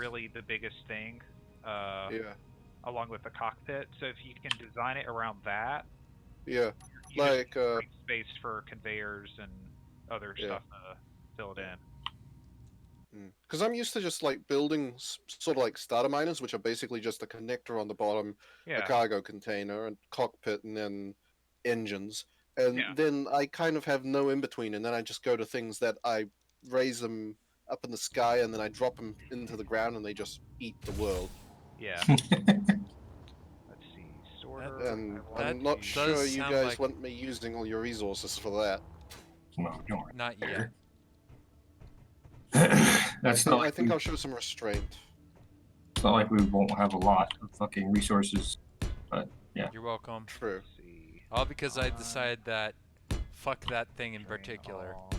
really the biggest thing, Yeah. along with the cockpit. So if you can design it around that, Yeah. you just Like, need free space for conveyors and other yeah. stuff to fill it in. Because I'm used to just like building sort of like starter miners, which are basically just a connector on the bottom, a Yeah. cargo container, and cockpit, and then engines. And Yeah. then I kind of have no in between, and then I just go to things that I raise them up in the sky, and then I drop them into the ground, and they just eat the world. Yeah. Let's see. Sorter. And I I'm want not to. sure you sound guys like- want me using all your resources for that. No, you don't Not care. yet. That's not I like think we, I'll show some restraint. it's not like we won't have a lot of fucking resources. But yeah. You're welcome. True. Let's see. All because I decided that fuck that thing in Drain particular. all.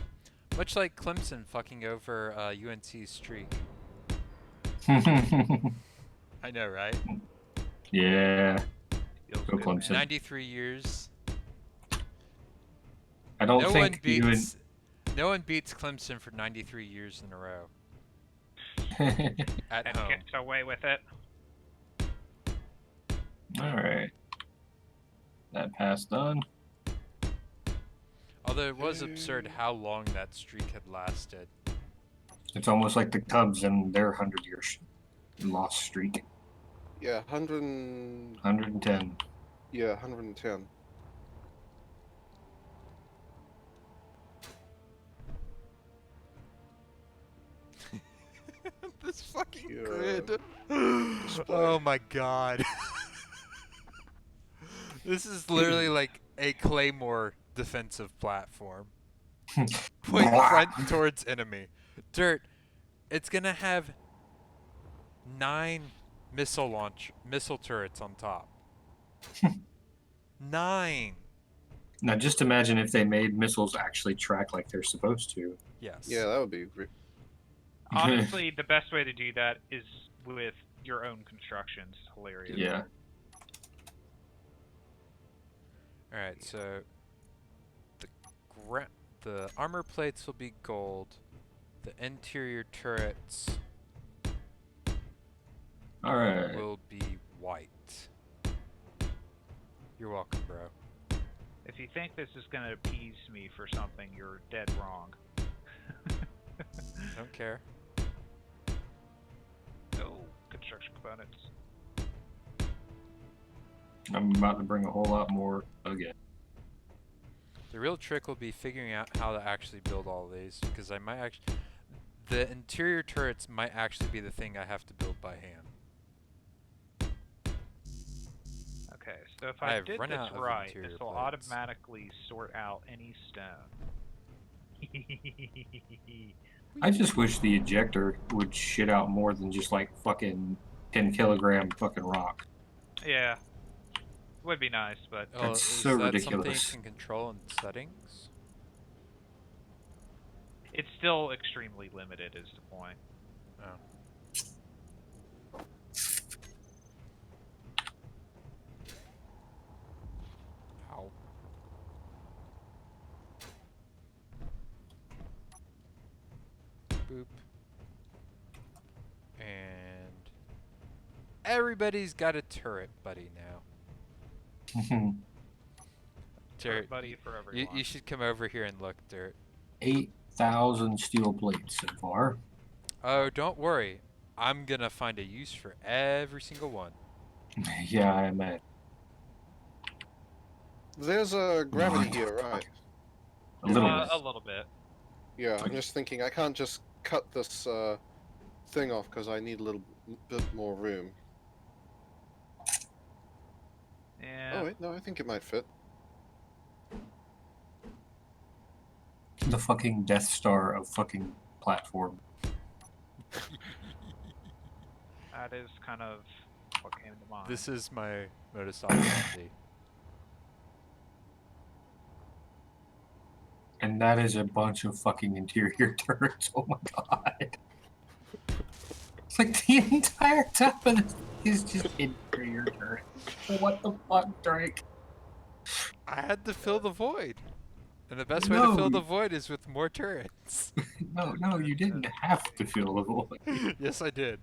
Much like Clemson fucking over UNC's streak. I know, right? Yeah. Feels Go good, Clemson. man. 93 years. I don't No one think beats. No one beats Clemson for 93 years in a row at And home. gets away with it. Alright. That pass done. Although it was absurd how long that streak had lasted. It's almost like the Cubs and their 100-year loss streak. Yeah, 110. Yeah, 110. This fucking Yeah. grid. Oh my god. This is literally like a Claymore defensive platform. Point front towards enemy. Dirt. It's gonna have 9 missile turrets on top. 9. Now just imagine if they made missiles actually track like they're supposed to. Yes. Yeah, that would be great. Honestly, the best way to do that is with your own constructions. Hilarious. Yeah. All right. So the armor plates will be gold. The interior turrets Alright. will be white. You're welcome, bro. If you think this is gonna appease me for something, you're dead wrong. Don't care. No construction components. I'm about to bring a whole lot more again. The real trick will be figuring out how to actually build all these, because I might actually... The interior turrets might actually be the thing I have to build by hand. Okay, so if I I have did run this out of right, interior this will plates. automatically sort out any stone. I just wish the ejector would shit out more than just like fucking 10 kilogram fucking rock. Yeah, would be nice, but Oh, That's is so that ridiculous. something you can control in settings? it's still extremely limited is the point. Oh. Ow. Boop. And everybody's got a turret buddy now. Dirt, Buddy for everyone. you should come over here and look, Dirt. 8,000 steel plates so far. Oh, don't worry. I'm gonna find a use for every single one. Yeah, I imagine. There's a gravity here, right? A little A bit. little bit. Yeah, I'm just thinking I can't just cut this thing off because I need a little bit more room. Yeah. Oh wait, no, I think it might fit. The fucking Death Star of fucking platform. That is kind of what came to mind. This is my modus operandi. And that is a bunch of fucking interior turrets. Oh my god. It's like the entire top of this is just interior turrets. What the fuck, Drake? I had to fill the void. And the best way to No. fill the void is with more turrets. No, you didn't have to fill the void. Yes, I did.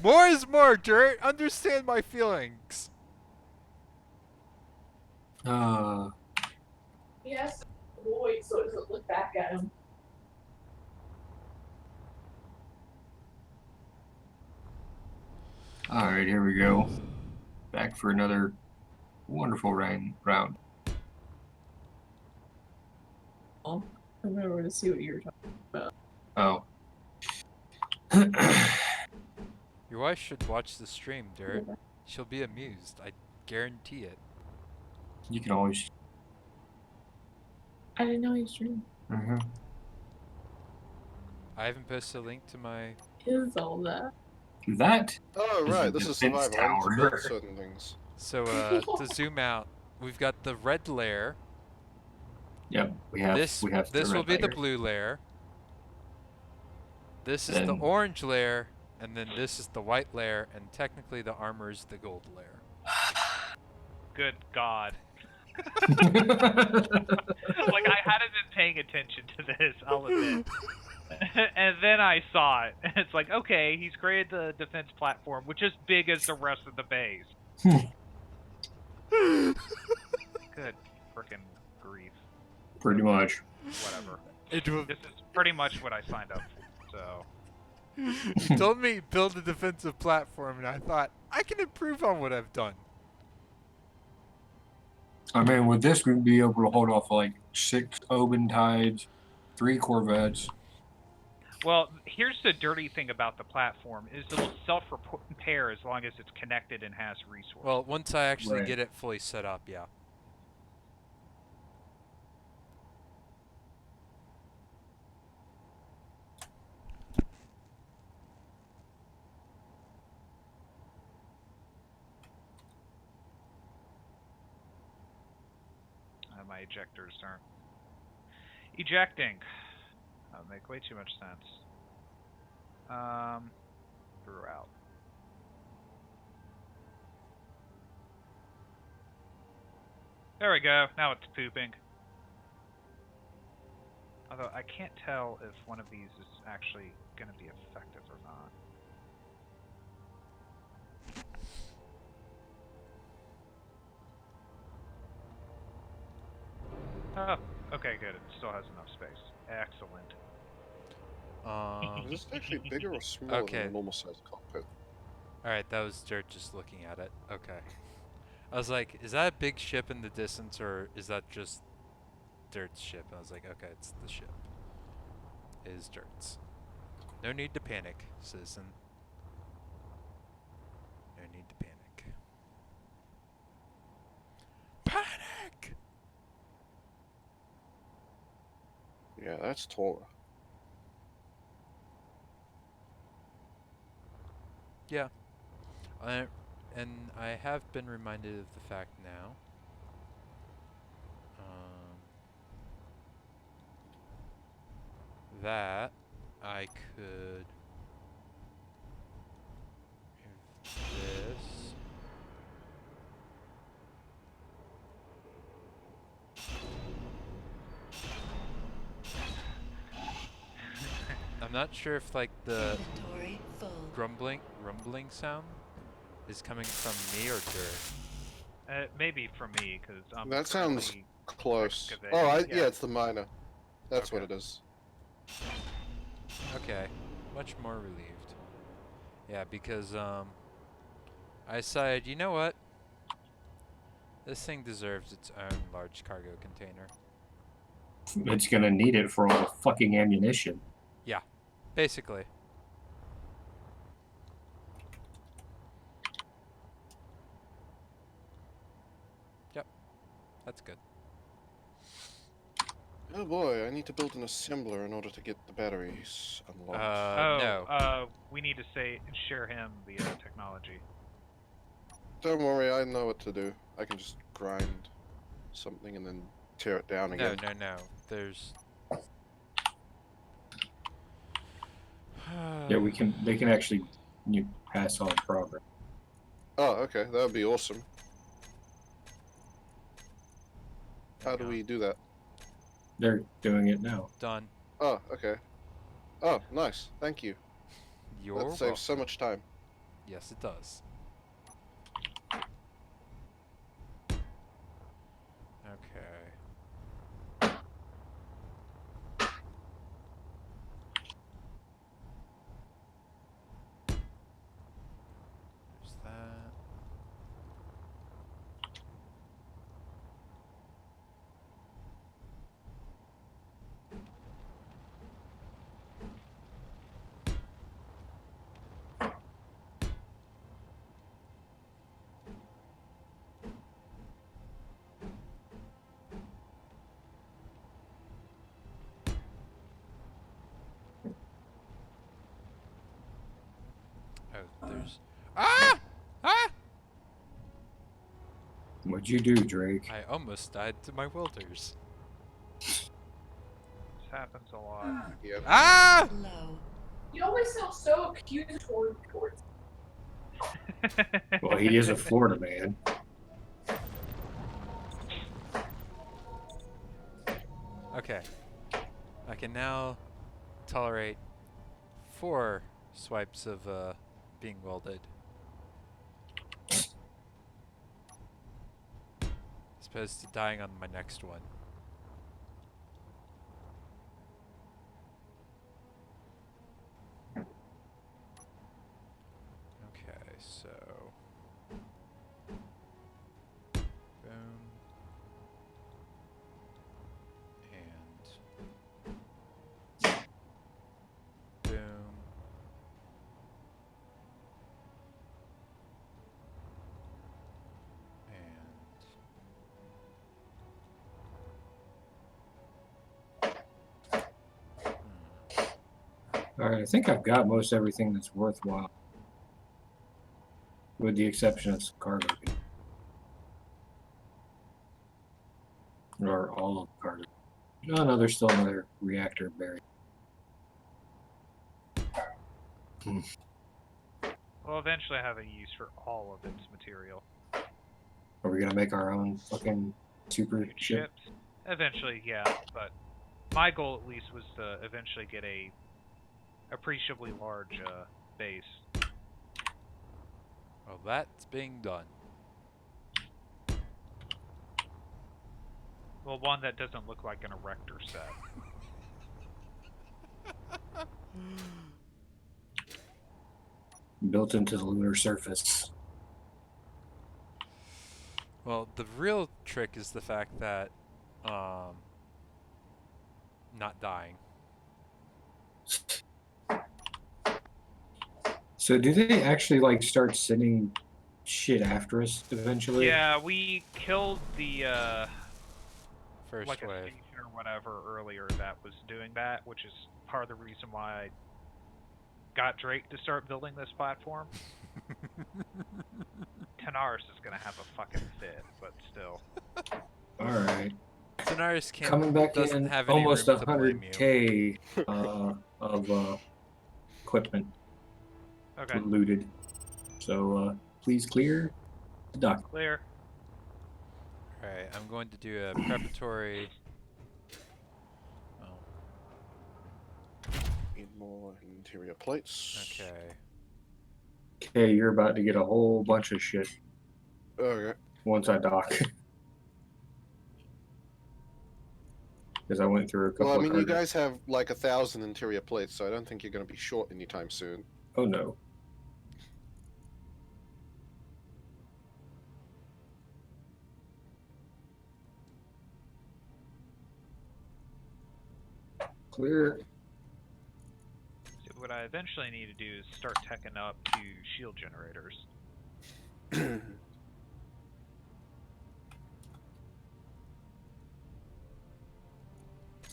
More is more, Dirt. Understand my feelings. He has to avoid so it doesn't look back at him. Alright, here we go. Back for another wonderful round. I remember to see what you were talking about. Oh. Your wife should watch the stream, Dirt. She'll be amused. I guarantee it. You can always. I didn't know he streamed. I haven't posted a link to my... Is all that? That Oh, is right, the this is defense survival. I need to tower. build certain things. So, to zoom out, we've got the red layer. Yep, we have. This we have this the will red be the layer. blue layer. This is the Then- orange layer, and then this is the white layer, and technically the armor is the gold layer. Good God. Like, I hadn't been paying attention to this, I'll admit. And then I saw it. And it's like, okay, he's created the defense platform, which is big as the rest of the base. Good frickin' grief. Pretty much. Whatever. It will, This is pretty much what I signed up for, so... you told me build a defensive platform, and I thought, I can improve on what I've done. I mean, with this, we'd be able to hold off like 6 Oban tides, 3 Corvettes. Well, here's the dirty thing about the platform, is it'll self-repair as long as it's connected and has resources. Well, once I actually Right. get it fully set up, yeah. My ejectors aren't ejecting. That would make way too much sense. Throughout. There we go. Now it's pooping. Although I can't tell if one of these is actually going to be effective or not. Oh, okay, good. It still has enough space. Excellent. Is this actually bigger or smaller Okay. than a normal sized cockpit? Alright, that was Dirt just looking at it. Okay. I was like, is that a big ship in the distance, or is that just Dirt's ship? And I was like, okay, it's the ship. It is Dirt's. No need to panic, citizen. No need to panic. Panic! Yeah, that's taller. Yeah. And I have been reminded of the fact now. That I could move this. I'm not sure if like the Inventory full. rumbling sound is coming from me or Dirt. Maybe from me, because I'm That sounds currently close. excavating, Oh, yeah. yeah, it's the miner. That's what Okay. it is. Okay, much more relieved. Yeah, because I decided, you know what? This thing deserves its own large cargo container. It's gonna need it for all the fucking ammunition. Basically. Yep, that's good. Oh boy, I need to build an assembler in order to get the batteries unlocked. No. We need to share him the technology. Don't worry, I know what to do. I can just grind something and then tear it down No, again. no. There's. Yeah, we can. They can actually pass on progress. Oh, okay, that would be awesome. How do Yeah. we do that? They're doing it now. Done. Oh, okay. Oh, nice. Thank you. You're That saves so much time. Yes, it does. Okay. There's that. Oh, there's. Ah! Ah! What'd you do, Drake? I almost died to my welders. This happens a lot. Yep. Ah! You always sound so accusatory towards. Well, he is a Florida man. Okay. I can now tolerate 4 swipes of being welded. As opposed to dying on my next one. Okay, so boom. And boom. Alright, I think I've got most everything that's worthwhile. With the exception of some cargo. Or all of the cargo. Oh no, there's still another reactor buried. We'll eventually have a use for all of its material. Are we gonna make our own fucking super ship? Ships? Eventually, yeah, but my goal at least was to eventually get a appreciably large base. Well, that's being done. Well, one that doesn't look like an erector set. Built into the lunar surface. Well, the real trick is the fact that not dying. So do they actually like start sending shit after us eventually? Yeah, we killed the First like a wave. station or whatever earlier that was doing that, which is part of the reason why I got Drake to start building this platform. Tanaris is gonna have a fucking fit, but still. Alright. Tanaris can't Coming back doesn't in have any almost room to blame you. 100k of equipment Okay, looted. So please clear the dock. clear. Alright, I'm going to do a preparatory. Oh, Need more interior plates. okay. Okay, you're about to get a whole bunch of shit Okay. once I dock. Because I went through a couple Well, I mean, of you cargo- guys have like 1,000 interior plates, so I don't think you're going to be short anytime soon. Oh no. Clear. So what I eventually need to do is start teching up to shield generators.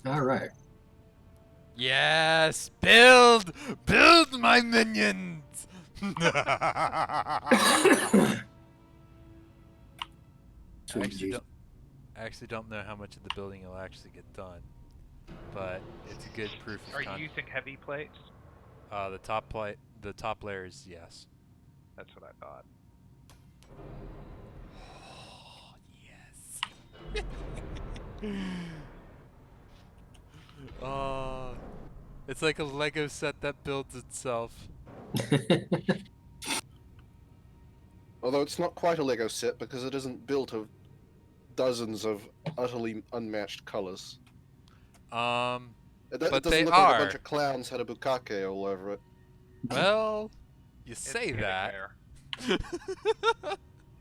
Alright. Yes! Build! Build my minions! Sweet Jesus. I actually don't know how much of the building will actually get done, but it's a good proof of Are you concept. using heavy plates? The top layer is yes. That's what I thought. Yes. It's like a Lego set that builds itself. Although it's not quite a Lego set because it isn't built of dozens of utterly unmatched colors. It But doesn't they look like a are. bunch of clowns had a bukkake all over it. Well, you It's say getting that. there.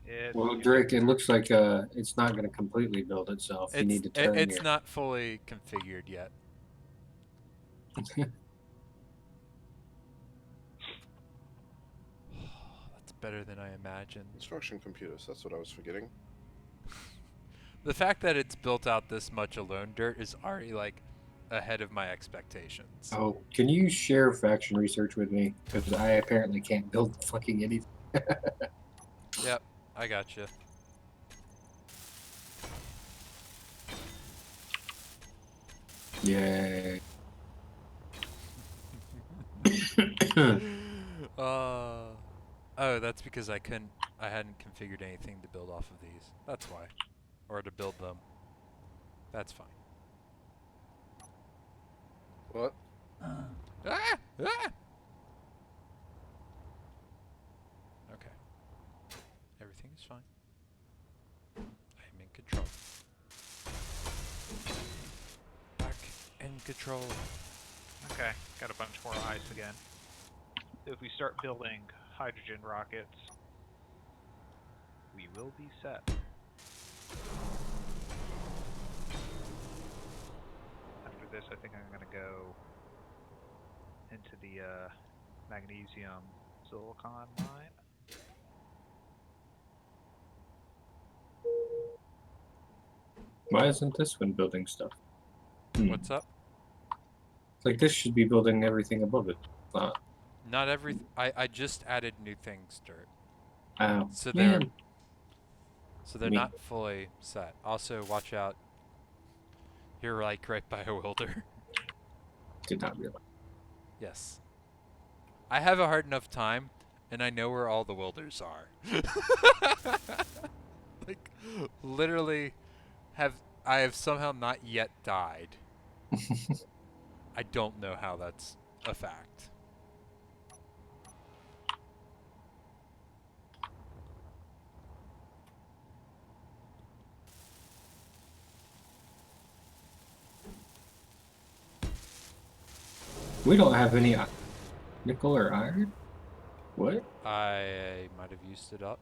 It's Well, getting Drake, it there. looks like it's not going to completely build itself. You need to turn It's your. not fully configured yet. That's better than I imagined. Instruction computers, that's what I was forgetting. The fact that it's built out this much alone, Dirt, is already like ahead of my expectations. Oh, can you share faction research with me? Because I apparently can't build fucking anything. Yep, I gotcha. Yay. Oh, that's because I hadn't configured anything to build off of these. That's why. Or to build them. That's fine. What? Ah! Ah! Okay. Everything is fine. I am in control. Back in control. Okay, got a bunch more ice again. So if we start building hydrogen rockets, we will be set. After this, I think I'm gonna go into the magnesium silicon mine. Why isn't this one building stuff? What's up? It's like this should be building everything above it. Not every. I just added new things, Dirt. Oh, So man. they're Me. not fully set. Also, watch out. You're like right by a welder. Did not realize. Yes. I have a hard enough time, and I know where all the welders are. Like, literally, I have somehow not yet died. I don't know how that's a fact. We don't have any nickel or iron? What? I might have used it up.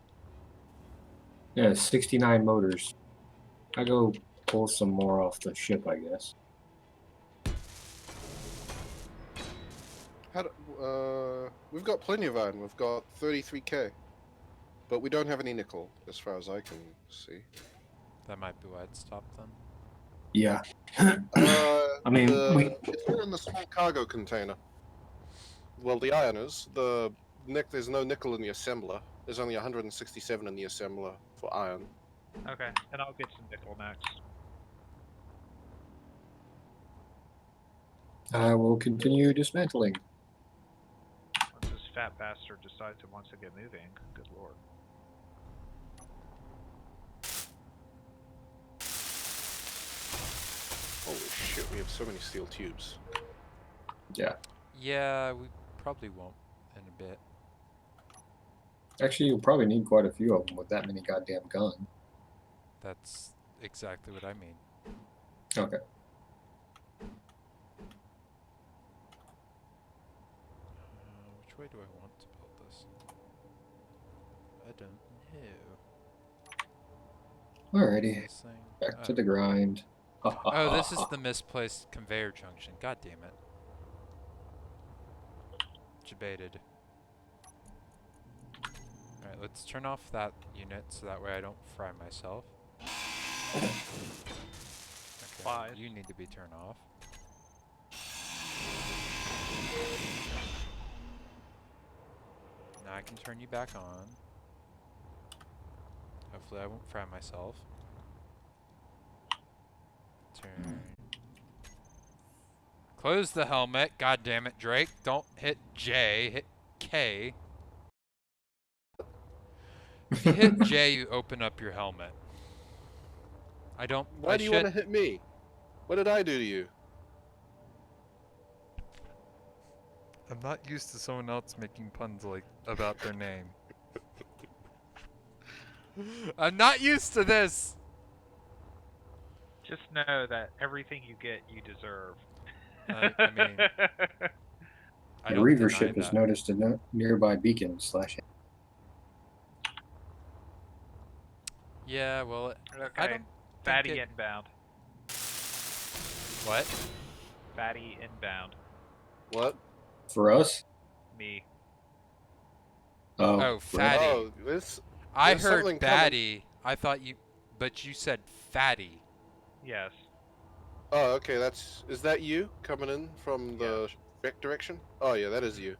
Yeah, 69 motors. I go pull some more off the ship, I guess. We've got plenty of iron. We've got 33k. But we don't have any nickel, as far as I can see. That might be why it stopped them. Yeah. I mean, it's all in the small cargo container. Well, the iron is. There's no nickel in the assembler. There's only 167 in the assembler for iron. Okay, and I'll get some nickel next. I will continue dismantling. Once this fat bastard decides it wants to get moving, good lord. Holy shit, we have so many steel tubes. Yeah. Yeah, we probably won't in a bit. Actually, you'll probably need quite a few of them with that many goddamn guns. That's exactly what I mean. Okay. Which way do I want to build this? I don't know. Alrighty. This thing? Back to the grind. Oh, this is the misplaced conveyor junction. God damn it. Debated. Alright, let's turn off that unit so that way I don't fry myself. Okay, Flies. you need to be turned off. Now I can turn you back on. Hopefully I won't fry myself. Turn. Close the helmet. God damn it, Drake. Don't hit J. Hit K. If you hit J, you open up your helmet. Why do you want to hit me? What did I do to you? I'm not used to someone else making puns like about their name. I'm not used to this. Just know that everything you get, you deserve. I mean, I The don't Reaver deny ship has that. noticed a nearby beacon slash. Yeah, well, I Okay, don't fatty think it... inbound. What? Fatty inbound. What? For us? Me. Oh, Oh, right. fatty. Oh, this. I there's heard something coming. baddie. I thought you... But you said fatty. Yes. Oh, okay. Is that you coming in from the back direction? Oh yeah, that is you.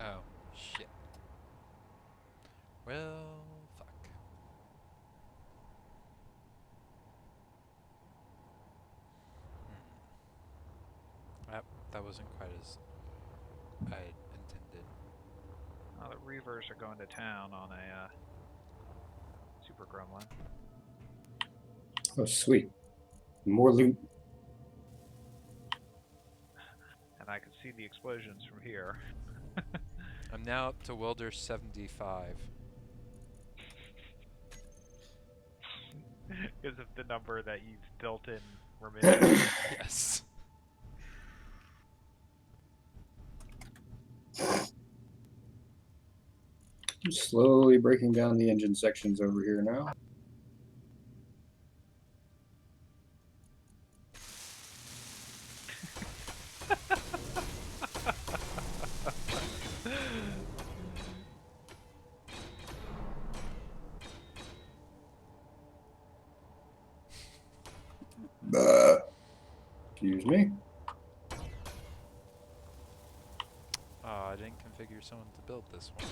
Oh, shit. Well, fuck. That wasn't quite as I intended. Oh, the Reavers are going to town on a Super Gremlin. Oh, sweet. More loot. And I can see the explosions from here. I'm now up to Welder 75. Because of the number that you've built in remaining. Yes. I'm slowly breaking down the engine sections over here now. Excuse me. Oh, I didn't configure someone to build this one.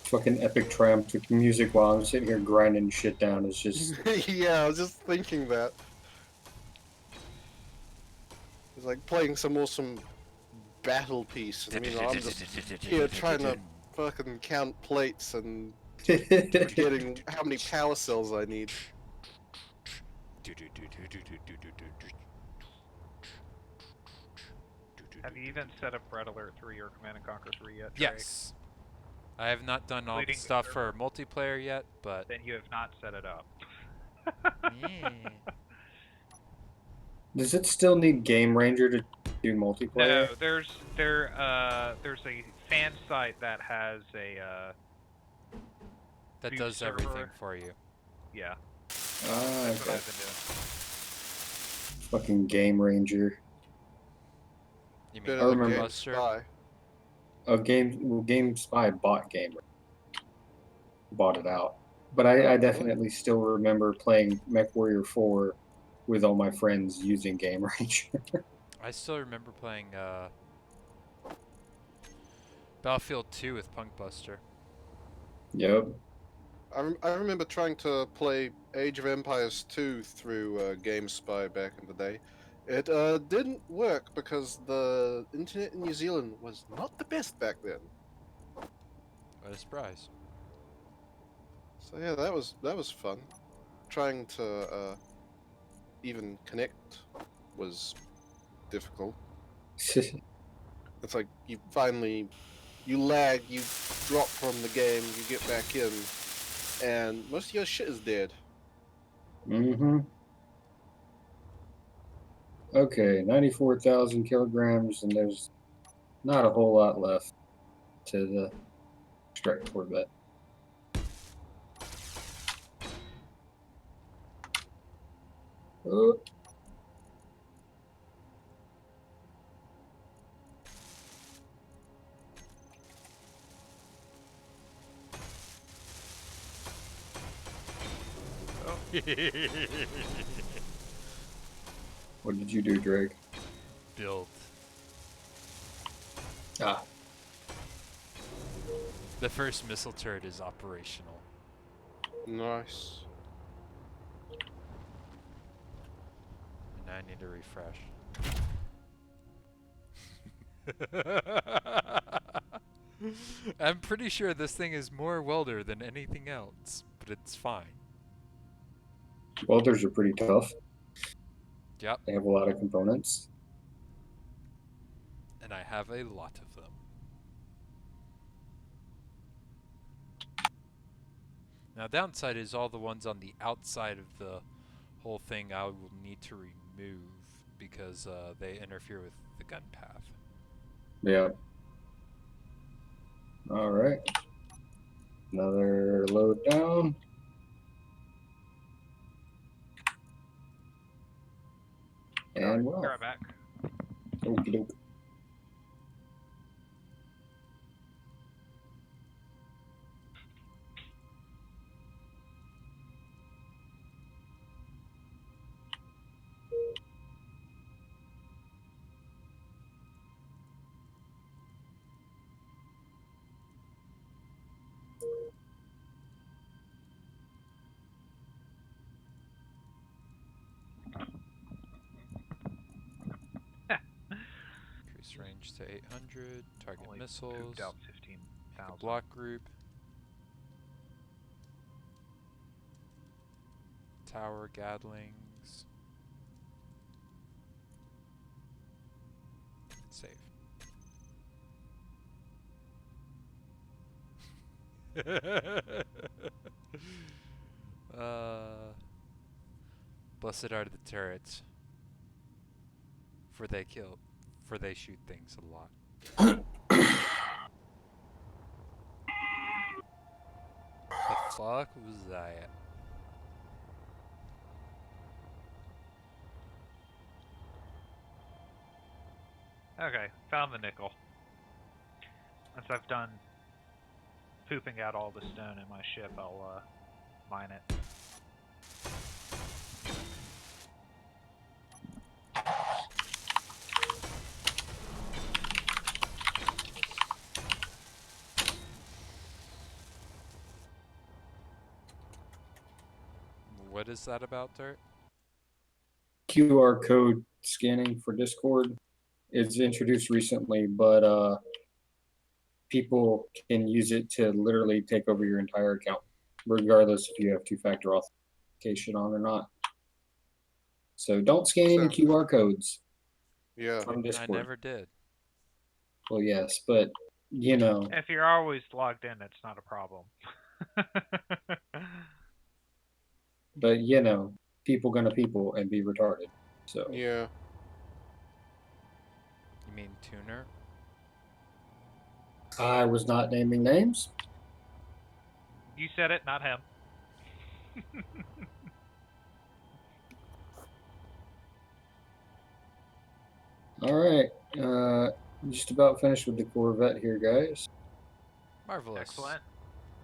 Fucking epic triumphant music while I'm sitting here grinding shit down. It's just Yeah, I was just thinking that. It's like playing some awesome battle piece, and meanwhile I'm just here trying to fucking count plates and getting how many power cells I need. Have you even set up Red Alert 3 or Command & Conquer 3 yet, Drake? Yes. I have not done all the Completing the stuff for server. multiplayer yet, but Then you have not set it up. yeah. Does it still need Game Ranger to do multiplayer? No, there's a fan site that has a That View does everything server. for you. yeah. Ah, That's what okay. I've been doing. Fucking Game Ranger. You mean Bit I of a remember- game Buster? spy. Game Spy bought Game Ranger. Bought it out. But I definitely still remember playing MechWarrior 4 with all my friends using Game Ranger. I still remember playing Battlefield 2 with Punk Buster. Yep. I remember trying to play Age of Empires 2 through Game Spy back in the day. It didn't work because the internet in New Zealand was not the best back then. What a surprise. So yeah, that was fun. Trying to even connect was difficult. It's like you lag, you drop from the game, you get back in, and most of your shit is dead. Mm-hmm. Okay, 94,000 kilograms, and there's not a whole lot left to the strike Corvette. Oh. What did you do, Drake? built. Ah, The first missile turret is operational. Nice. And I need to refresh. I'm pretty sure this thing is more welder than anything else, but it's fine. welders are pretty tough. Yep, They have a lot of components. and I have a lot of them. Now, downside is all the ones on the outside of the whole thing I will need to remove because they interfere with the gun path. Yeah. All right. Another load down. And Be we're right off. back. Okie doke. Increase range to 800. Target Only missiles. pooped out Make a 15,000. block group. Tower Gadlings. Save. Blessed are the turrets, for they shoot things a lot. The fuck was that? Okay, found the nickel. Once I've done pooping out all the stone in my ship, I'll mine it. What is that about, Dirt? QR code scanning for Discord is introduced recently, but people can use it to literally take over your entire account, regardless if you have two-factor authentication on or not. So don't scan any Sounds QR codes Yeah. from I Discord. never did. Well, yes, but you know, If you're always logged in, it's not a problem. people gonna people and be retarded. So Yeah. You mean tuner? I was not naming names. You said it, not him. All right, just about finished with the Corvette here, guys. Marvelous. Excellent.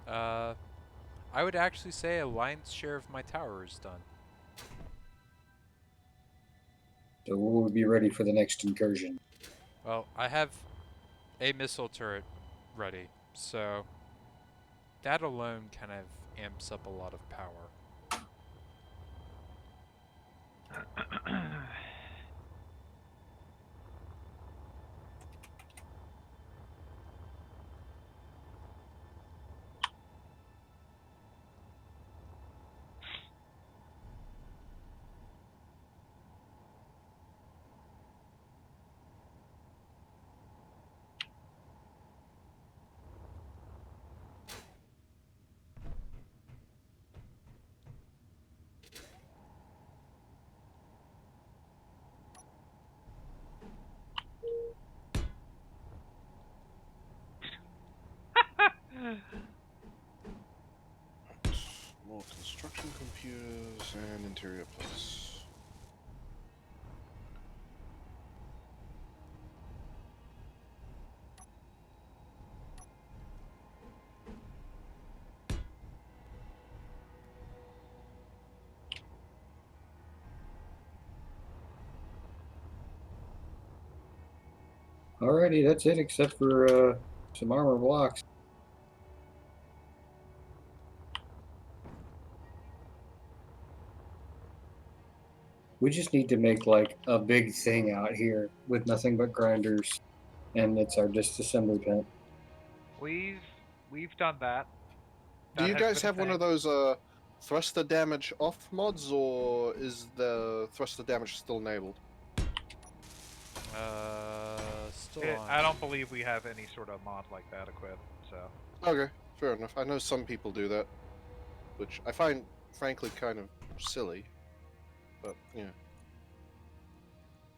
I would actually say a lion's share of my tower is done. So we'll be ready for the next incursion. Well, I have a missile turret ready, so that alone kind of amps up a lot of power. More construction computers and interior plus. Alrighty, that's it except for some armor blocks. We just need to make like a big thing out here with nothing but grinders, and it's our disassembly plant. We've done that. Do That you has guys been a have one of thing. those thruster damage off mods, or is the thruster damage still enabled? Still on. I don't believe we have any sort of mod like that equipped. So. Okay, fair enough. I know some people do that, which I find, frankly, kind of silly. But yeah.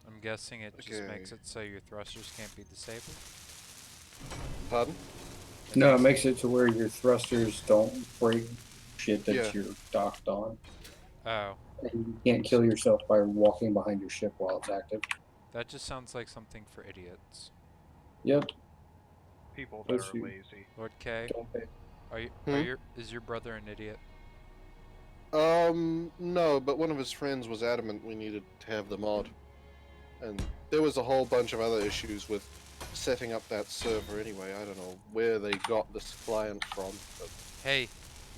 I'm guessing it just Okay. makes it so your thrusters can't be disabled. Pardon? No, it makes it to where your thrusters don't break shit that Yeah. you're docked on. Oh, And you can't kill yourself by walking behind your ship while it's active. that just sounds like something for idiots. Yep. People that Bless are you. lazy. Lord K, Don't pay. is your brother an idiot? No, but one of his friends was adamant we needed to have the mod. And there was a whole bunch of other issues with setting up that server anyway. I don't know where they got this client from, but Hey,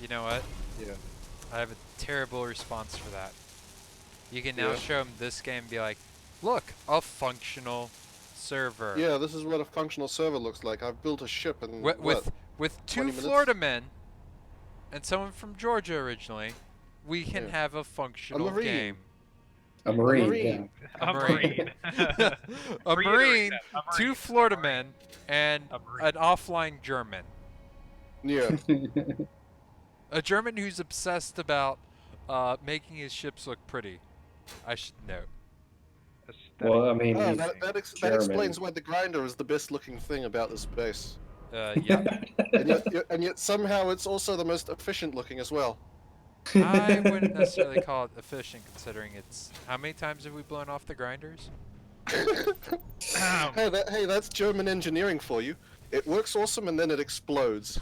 you know what? yeah. I have a terrible response for that. You can now Yeah. show him this game and be like, look, a functional server. Yeah, this is what a functional server looks like. I've built a ship and With 2 20 minutes? Florida men and someone from Georgia originally, we can Yeah. have a functional Marine. game. A marine. marine. A marine. A marine, 2 Florida men, and an offline German. Yeah. Yeah. A German who's obsessed about making his ships look pretty. I should note. Well, I mean, Oh, he's that German. explains why the grinder is the best looking thing about this base. Yeah. And yet somehow it's also the most efficient looking as well. I wouldn't necessarily call it efficient, considering it's... How many times have we blown off the grinders? Hey, that's German engineering for you. It works awesome and then it explodes.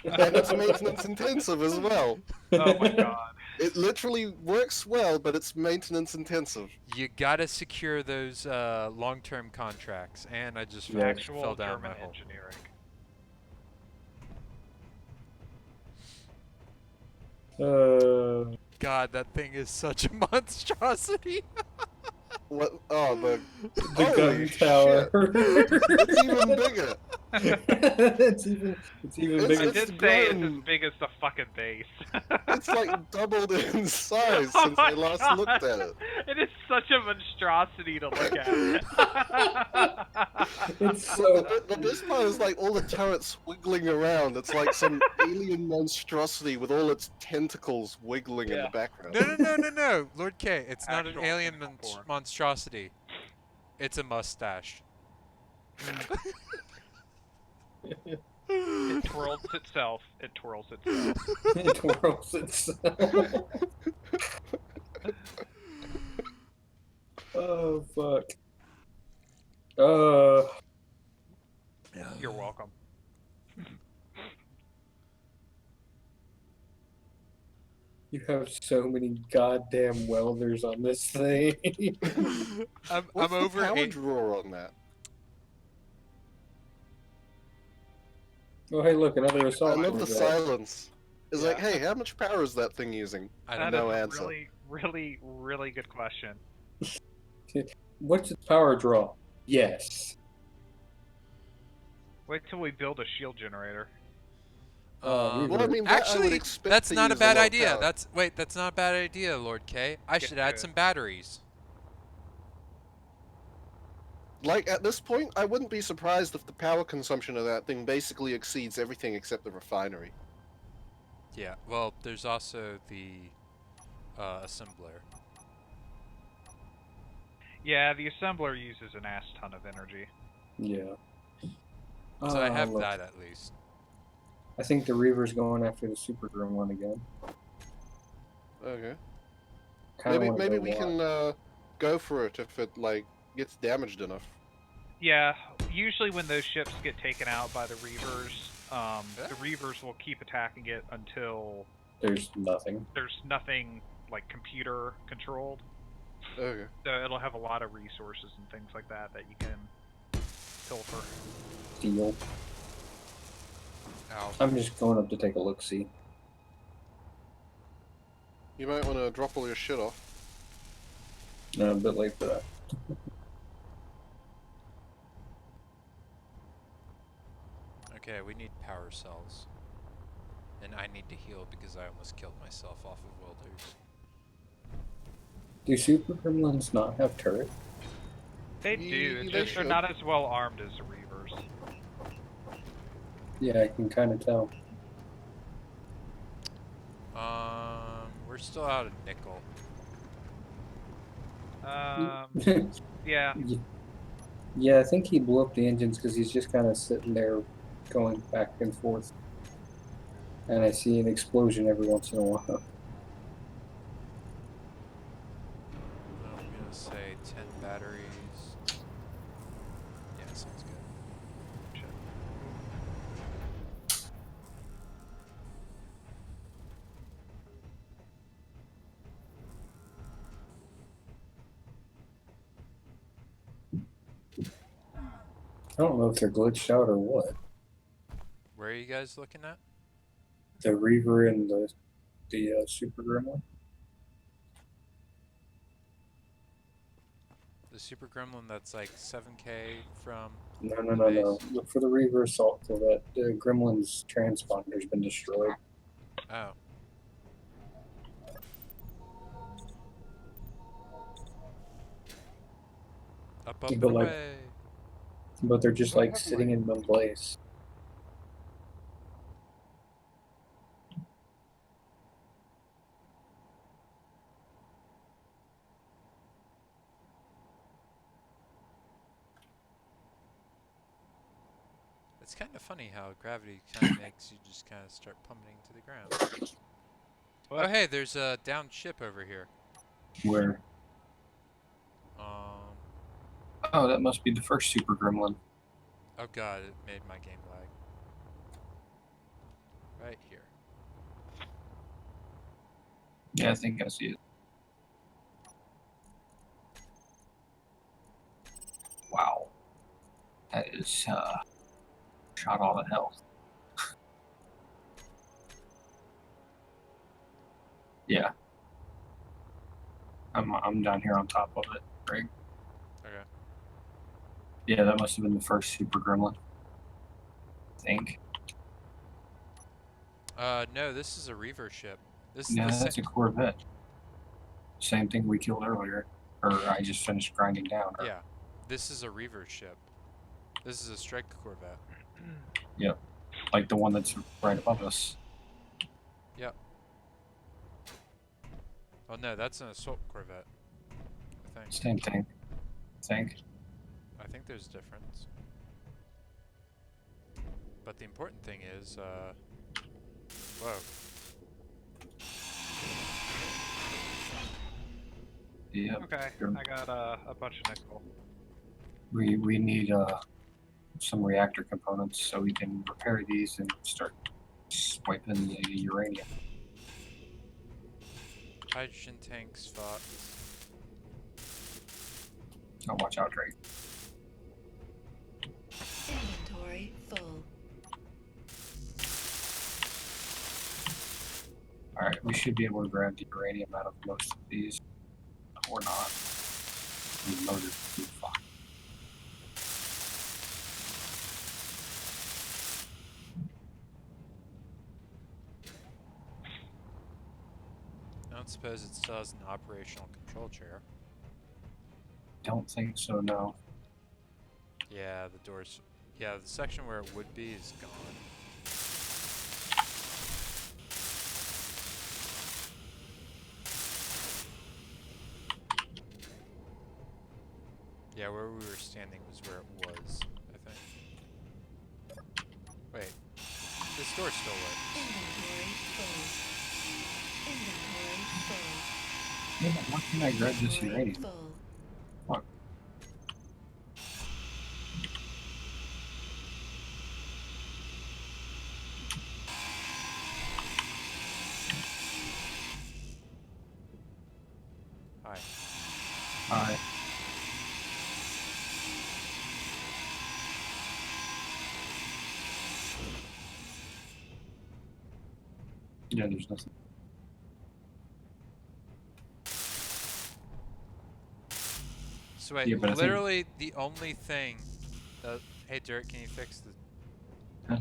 And it's maintenance intensive as well. Oh my god. It literally works well, but it's maintenance intensive. You gotta secure those long-term contracts, and I just Yeah. fell Actual down German my hole. engineering. God, that thing is such a monstrosity. What? Oh, the The holy gun tower. shit. It's even bigger. it's even It's- I bigger. did It's say it's grown. as big as the fucking base. It's like doubled in size Oh since my I last God. looked at it. It is such a monstrosity to look at. It's so. The best part is like all the turrets wiggling around. It's like some alien monstrosity with all its tentacles wiggling in Yeah. the background. No, Lord K, it's not an Actual alien tentacle form. monstrosity. It's a mustache. It twirls itself. It twirls itself. It twirls itself. Oh fuck. You're welcome. You have so many goddamn welders on this thing. I'm What's the over power eight. drawer on that? Oh hey, look, another I assault. love the cruiser. silence. It's like, Yeah. hey, how much power is that thing using? I That don't is know. a answer. really good question. What's its power draw? Yes. Wait till we build a shield generator. Well, I mean, that I would Actually, expect that's to not a use bad lot of idea. power. That's not a bad idea, Lord K. I should add to some batteries. Like, at this point, I wouldn't be surprised if the power consumption of that thing basically exceeds everything except the refinery. Yeah. Well, there's also the assembler. Yeah, the assembler uses an ass ton of energy. Yeah. So I have look. that at least. I think the Reaver's going after the Super Groom one again. Okay. Kinda wanna Maybe go we watch. can go for it if it like gets damaged enough. Yeah, usually when those ships get taken out by the Reavers, the Reavers will keep attacking it until There's nothing. there's nothing like computer controlled. Okay. So it'll have a lot of resources and things like that that you can pilfer. Deal. Ow. I'm just going up to take a look-see. You might want to drop all your shit off. No, a bit late for that. Okay, we need power cells. And I need to heal because I almost killed myself off of welders. Do super gremlins not have turret? They do. It's They just they're should. not as well armed as the Reavers. Yeah, I can kind of tell. We're still out of nickel. Yeah. Yeah, I think he blew up the engines because he's just kind of sitting there going back and forth. And I see an explosion every once in a while. I'm gonna say 10 batteries. Yeah, sounds good. Shit. I don't know if they're glitched out or what. Where are you guys looking at? The Reaver and the Super Gremlin. The Super Gremlin that's like 7K from No. Look for the Reaver assault for that. The Gremlin's transponder's been destroyed. Oh. Up But and like- away. But they're just What like happened, sitting Mike? in one place. It's kind of funny how gravity kind of makes you just kind of start plummeting to the ground. What? Oh hey, there's a downed ship over here. Where? Oh, that must be the first Super Gremlin. Oh god, it made my game lag. Right here. Yeah, I think I see it. Wow. That is, shot all the health. Yeah. I'm down here on top of it, Greg. Okay. Yeah, that must have been the first Super Gremlin. I think. No, this is a Reaver ship. This Yeah, is the that's a Corvette. Same thing we killed earlier. Or I just finished grinding down. Or, Yeah. This is a Reaver ship. This is a strike corvette. Yep. Like the one that's right above us. Yep. Oh no, that's an assault corvette. I think. Same thing. I think there's a difference. But the important thing is, whoa. Yeah. Okay, Sure. I got a bunch of nickel. We need some reactor components so we can repair these and start swiping the uranium. Hydrogen tank spot. Oh, watch out, Drake. Inventory full. Alright, we should be able to grab the uranium out of most of these. Or not. We loaded. Fuck. I don't suppose it still has an operational control chair. Don't think so, no. Yeah, the doors. Yeah, the section where it would be is gone. Yeah, where we were standing was where it was, I think. Wait, this door still works. Inventory full. Inventory full. Yeah, why can't I grab this Inventory uranium? full. Fuck. Hi. Alright. Yeah, there's nothing. So wait, Yeah, but I think- literally the only thing that... Hey, Dirt, can you fix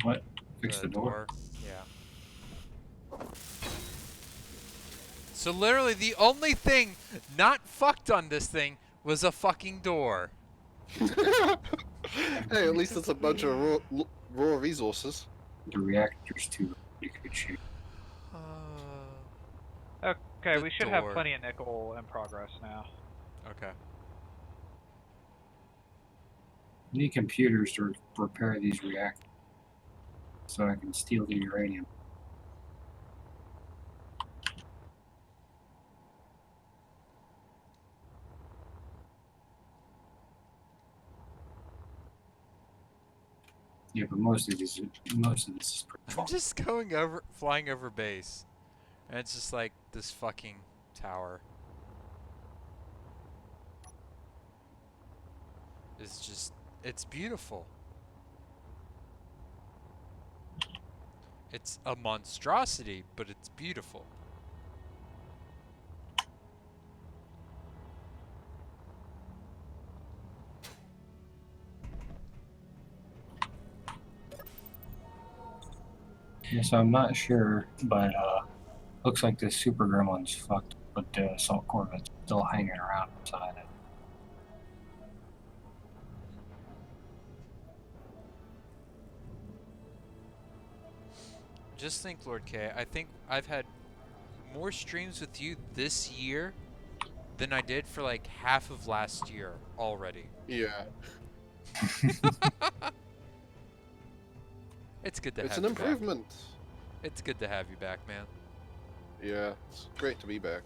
What? Fix the door? Yeah. So literally the only thing not fucked on this thing was a fucking door. Hey, at least it's a bunch of raw resources. The reactor's too pretty good shape. Okay, The we should have door. plenty of nickel in progress now. Okay. Need computers to repair these reactors so I can steal the uranium. Yeah, but most of this is pretty I'm fun. just flying over base. And it's just like this fucking tower. It's beautiful. It's a monstrosity, but it's beautiful. Yeah, so I'm not sure, but looks like this super gremlin's fucked, but the assault corvette's still hanging around inside it. Just think, Lord K, I think I've had more streams with you this year than I did for like half of last year already. Yeah. It's good to It's have an you back. improvement. It's good to have you back, man. Yeah, it's great to be back.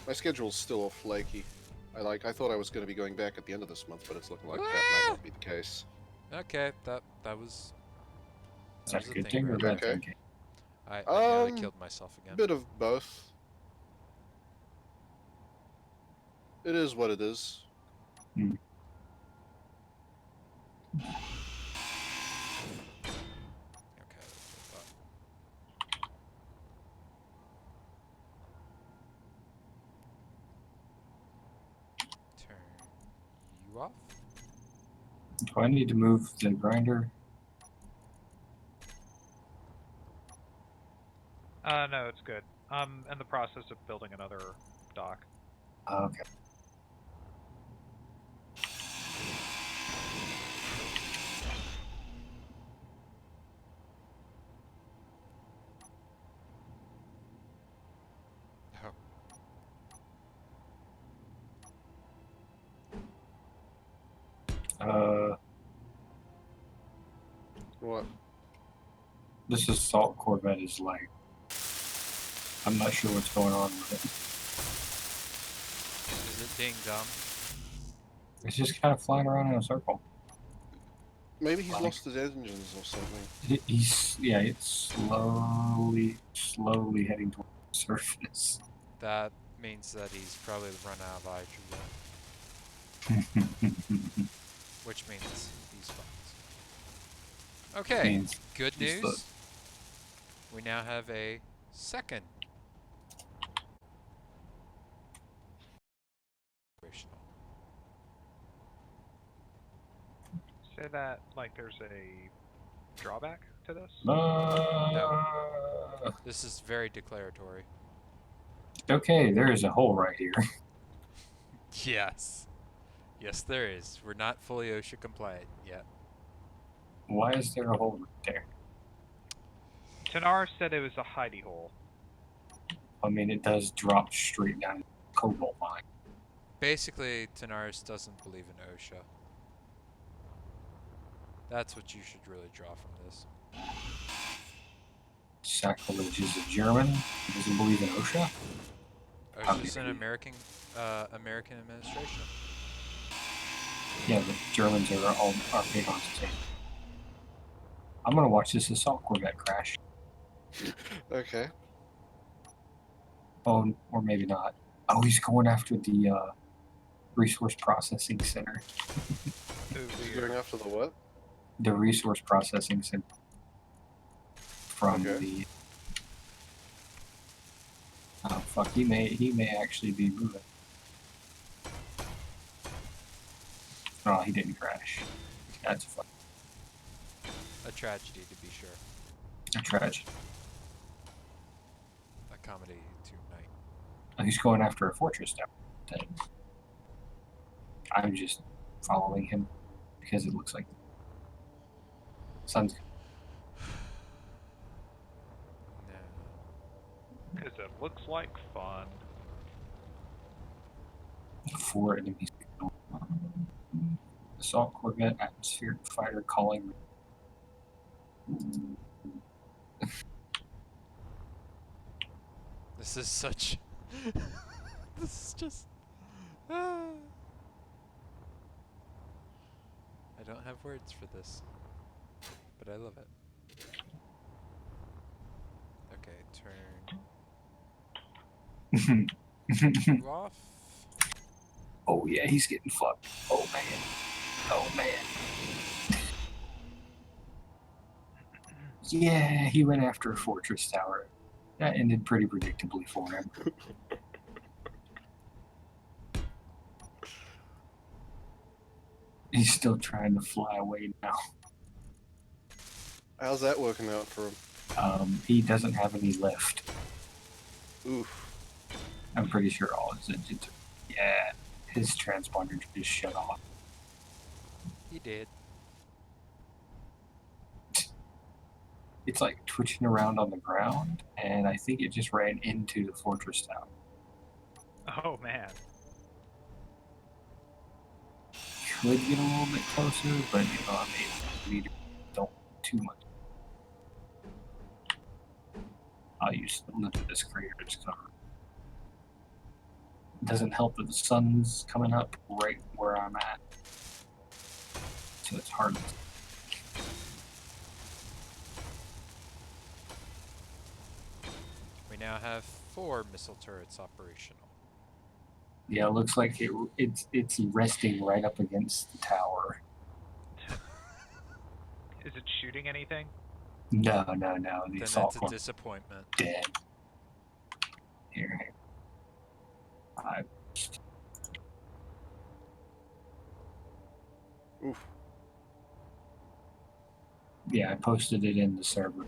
My schedule's still all flaky. I thought I was going to be going back at the end of this month, but it's looking like that might not be the case. Okay, that was... Is that a a good thing, thing or a right? bad thing? I nearly Um, killed myself again. Bit of both. It is what it is. Hmm. Okay, that's what I thought. Turn you off. Do I need to move the grinder? No, it's good. I'm in the process of building another dock. Okay. What? This assault corvette is like, I'm not sure what's going on with Is it being dumb? it. It's just kind of flying around in a circle. Maybe he's lost his engines or something. It's slowly heading towards the surface. That means that he's probably run out of hydrogen. Which means he's fucked. Okay, Means good he's news. We now have a second operational. Say that like there's a drawback to this? This is very declaratory. Okay, there is a hole right here. Yes. Yes, there is. We're not fully OSHA compliant yet. Why is there a hole right there? Tanar said it was a hidey hole. I mean, it does drop straight down the cobalt mine. Basically, Tanaris doesn't believe in OSHA. That's what you should really draw from this. Sacrilege is a German. He doesn't believe in OSHA. OSHA's an American administration. Yeah, but Germans are big on safety. I'm gonna watch this assault corvette crash. Okay. Oh, or maybe not. Oh, he's going after the resource processing center. He's going after the what? The resource processing center from Okay. the Oh fuck, he may actually be moving. Oh, he didn't crash. That's A tragedy, to be sure. a tragedy. A comedy tonight. Oh, he's going after a fortress now. Then I'm just following him because it looks like the sun's No. Because it looks like fun. 4 enemies. Assault corvette, atmospheric fighter calling. This is such. This is just. I don't have words for this, but I love it. Okay, turn you off. Oh yeah, he's getting fucked. Oh man. Oh man. Yeah, he went after a fortress tower. That ended pretty predictably for him. He's still trying to fly away now. How's that working out for him? He doesn't have any lift. Oof. I'm pretty sure all his engines are... Yeah, his transponder just shut off. He did. It's like twitching around on the ground, and I think it just ran into the fortress tower. Oh man. Could get a little bit closer, but you know, I mean, don't too much. I'll use the lip of this crater as cover. It doesn't help that the sun's coming up right where I'm at, so it's hard to... We now have 4 missile turrets operational. Yeah, it looks like it's resting right up against the tower. Is it shooting anything? No. The Then assault that's a corps disappointment. dead. Here. Oof. Yeah, I posted it in the server.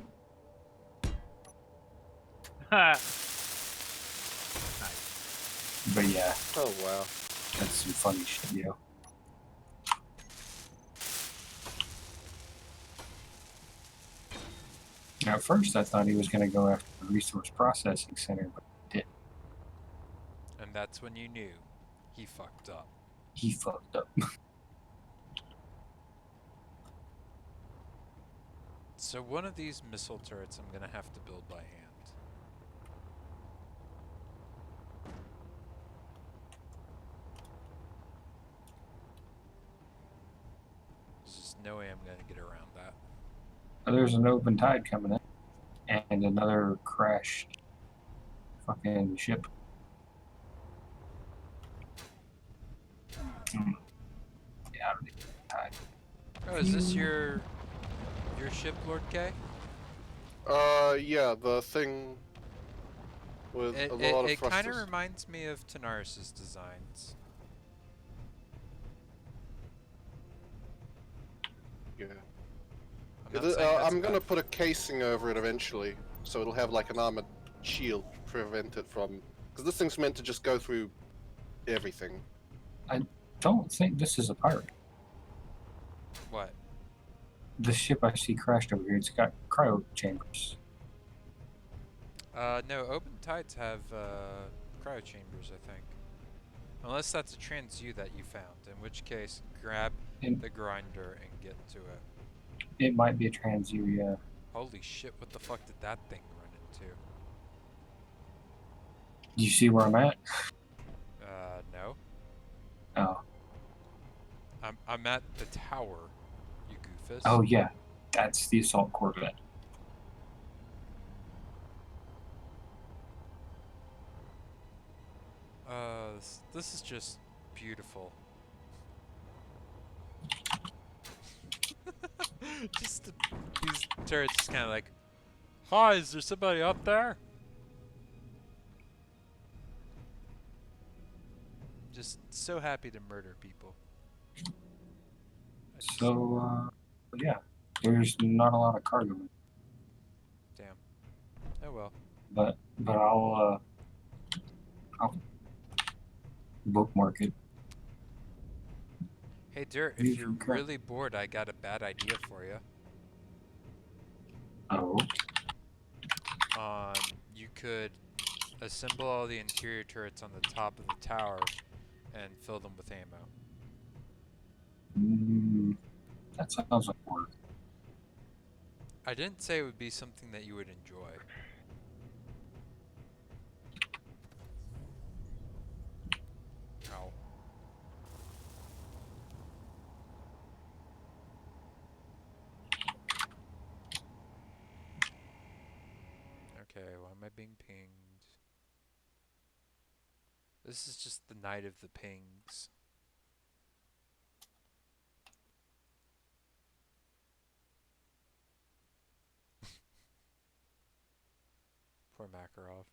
Nice. But yeah, Oh wow. that's some funny shit, yo. Now, at first, I thought he was going to go after the resource processing center, but he didn't. And that's when you knew he fucked up. He fucked up. So one of these missile turrets I'm gonna have to build by hand. There's just no way I'm gonna get around that. There's an open tide coming in, and another crashed fucking ship. Yeah, I don't need tide. Oh, is this your ship, Lord K? Yeah, the thing with a lot of It kind of thrusters. reminds me of Tanaris's designs. Yeah. I'm not saying that's I'm bad. gonna put a casing over it eventually, so it'll have like an armored shield to prevent it from. Because this thing's meant to just go through everything. Don't think this is a pirate. What? The ship I see crashed over here, it's got cryo chambers. No, open tides have cryo chambers, I think. Unless that's a trans U that you found, in which case grab the grinder and get to it. It might be a trans-U, yeah. Holy shit, what the fuck did that thing run into? Do you see where I'm at? No. Oh. I'm at the tower, you goofus. Oh, yeah. That's the assault corvette. This is just beautiful. These turrets just kind of like, hi, is there somebody up there? Just so happy to murder people. So, yeah, there's not a lot of cargo, Damn. Oh well. but I'll bookmark it. Hey Dirt, if you're really bored, I got a bad idea for you. Oh. You could assemble all the interior turrets on the top of the tower and fill them with ammo. That sounds like work. I didn't say it would be something that you would enjoy. Ow. Okay, why am I being pinged? This is just the night of the pings. Poor Makarov.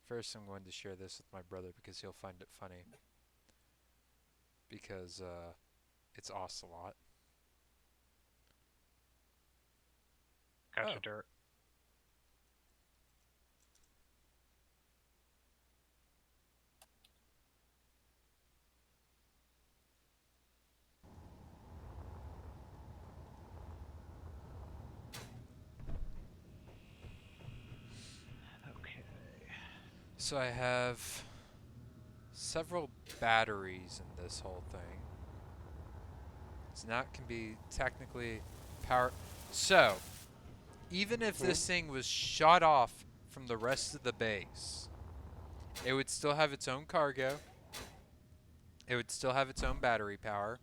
First, I'm going to share this with my brother because he'll find it funny. Because, it's Ocelot. Gotcha, Dirt. Okay. So I have several batteries in this whole thing. So now it can be technically power. So, even if this thing was shut off from the rest of the base, it would still have its own cargo. It would still have its own battery power.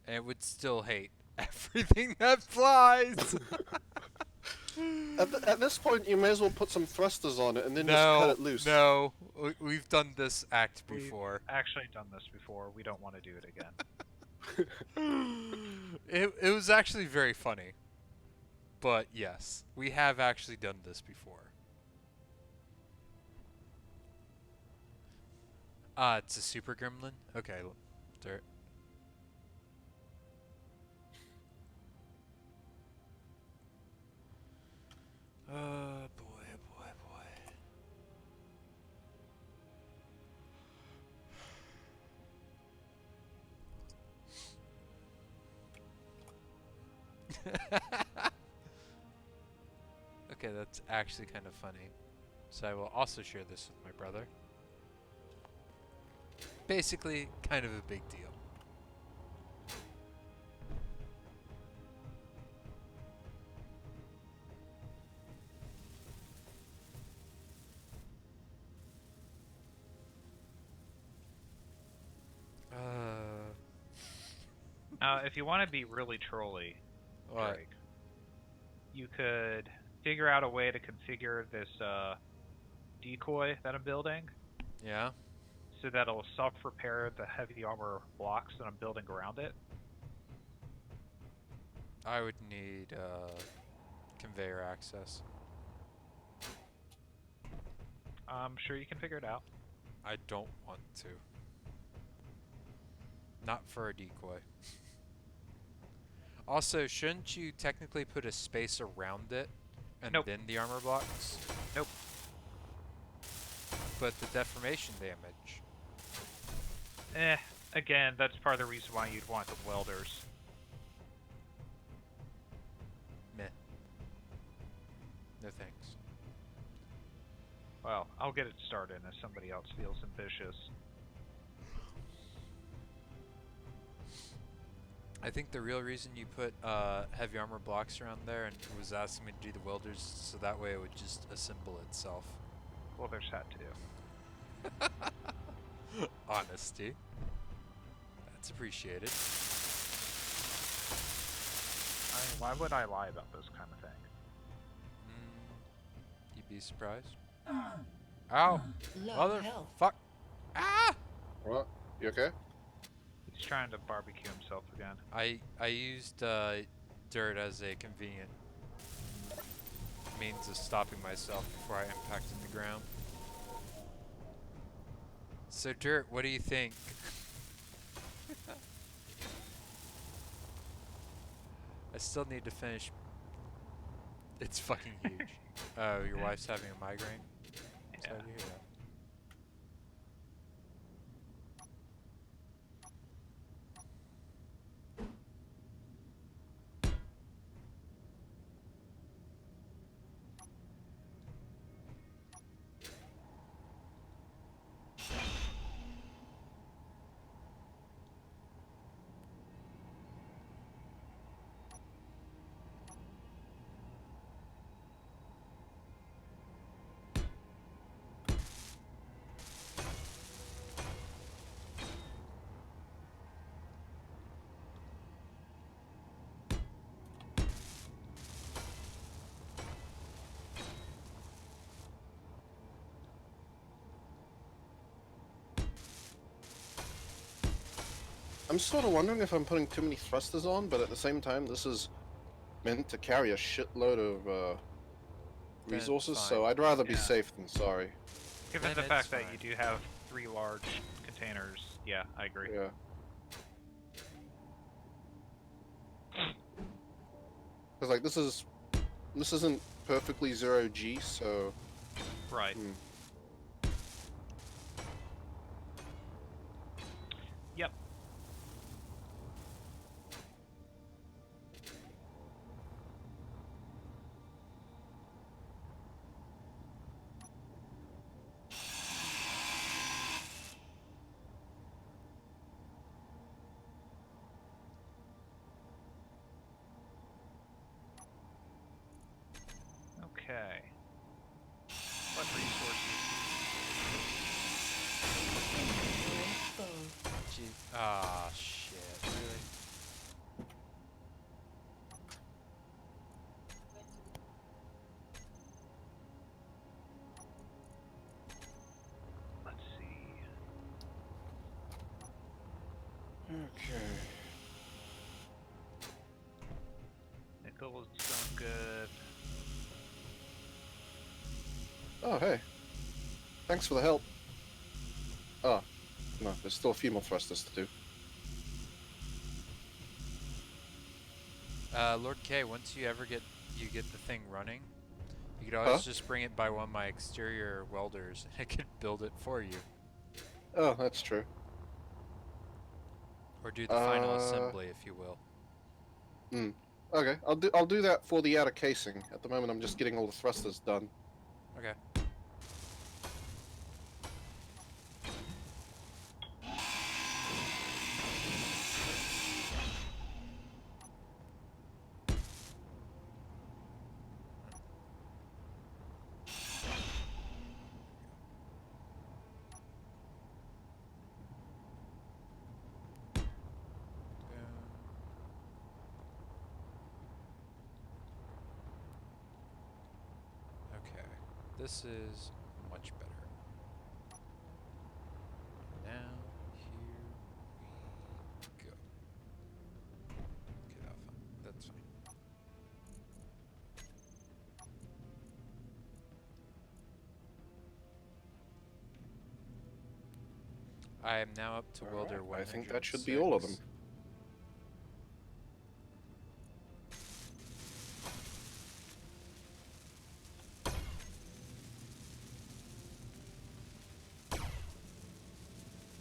And it would still hate everything that flies. At this point, you may as well put some thrusters on it and then just cut it loose. No, we've done this act before. We've actually done this before. We don't want to do it again. It was actually very funny. But yes, we have actually done this before. It's a super gremlin? Okay, Dirt. Boy, boy, boy. Okay, that's actually kind of funny. So I will also share this with my brother. Basically, kind of a big deal. If you want to be really trolly, What? Drake, you could figure out a way to configure this decoy that I'm building. Yeah? So that it'll self-repair the heavy armor blocks that I'm building around it. I would need conveyor access. I'm sure you can figure it out. I don't want to. Not for a decoy. Also, shouldn't you technically put a space around it and Nope. then the armor blocks? Nope. But the deformation damage. Again, that's part of the reason why you'd want the welders. Meh. No thanks. Well, I'll get it started if somebody else feels ambitious. I think the real reason you put heavy armor blocks around there and was asking me to do the welders so that way it would just assemble itself. Well, there's that to do. Honesty. That's appreciated. I mean, why would I lie about this kind of thing? You'd be surprised. Ow! Low health. Motherfuck! Ah! What? You okay? He's trying to barbecue himself again. I used dirt as a convenient means of stopping myself before I impacted the ground. So, Dirt, what do you think? I still need to finish. It's fucking huge. Oh, your wife's having a migraine? Yeah. Sorry to hear that. I'm sort of wondering if I'm putting too many thrusters on, but at the same time, this is meant to carry a shitload of Then it's resources, fine. so I'd rather be Yeah. safe than sorry. Given Then the it's fact that fine. you do have 3 large containers, yeah, I agree. Yeah. Because like this isn't perfectly 0G, so Right. hmm. Yep. Okay. What resources? Inventory full. Gee. Ah, shit. Really? Let's see. Okay. Nickel is doing good. Oh hey. Thanks for the help. Oh. No, there's still a few more thrusters to do. Lord K, once you get the thing running, you could always just bring it by one of my exterior welders and it could build it for you. Oh, that's true. Or do the final assembly, if you will. Okay, I'll do that for the outer casing. At the moment I'm just getting all the thrusters done. Okay. Okay, this is much better. Now, here we go. Okay, Alpha. That's fine. I am now up to welder 106. I think that should be all of them.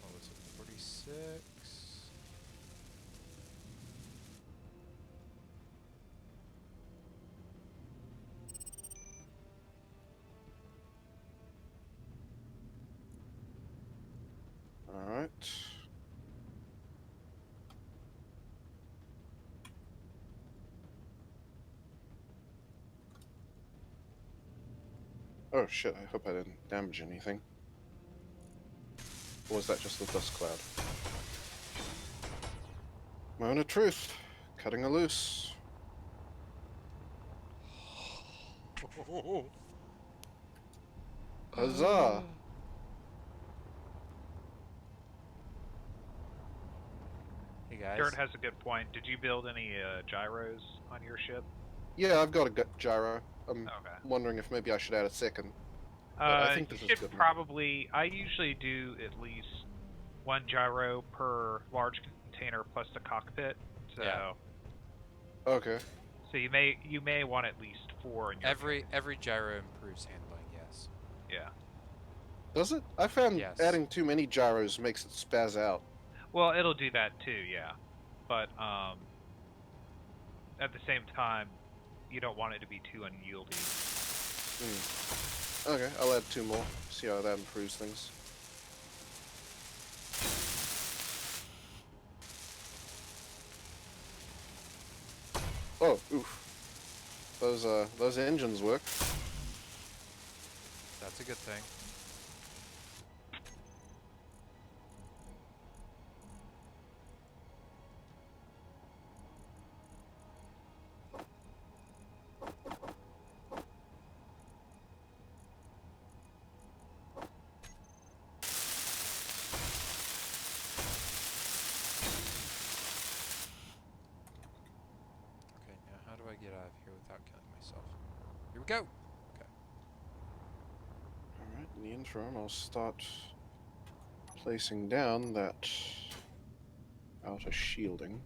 What was it? 46. Alright. Oh shit, I hope I didn't damage anything. Or was that just the dust cloud? Moment of truth. Cutting her loose. Huzzah! Hey guys. Dirt has a good point. Did you build any gyros on your ship? Yeah, I've got a gyro. I'm Okay. wondering if maybe I should add a second. I think You this is should good now. probably. I usually do at least one gyro per large container plus the cockpit. So, Yeah. Okay. so you may want at least 4 in your Every gyro improves handling. Yes. yeah. Does it? I found Yes. adding too many gyros makes it spaz out. Well, it'll do that too, yeah. But at the same time, you don't want it to be too unyieldy. Okay, I'll add 2 more. See how that improves things. Oh, oof. Those engines work. That's a good thing. Okay, now how do I get out of here without killing myself? Here we go! Okay. Alright, in the interim, I'll start placing down that outer shielding.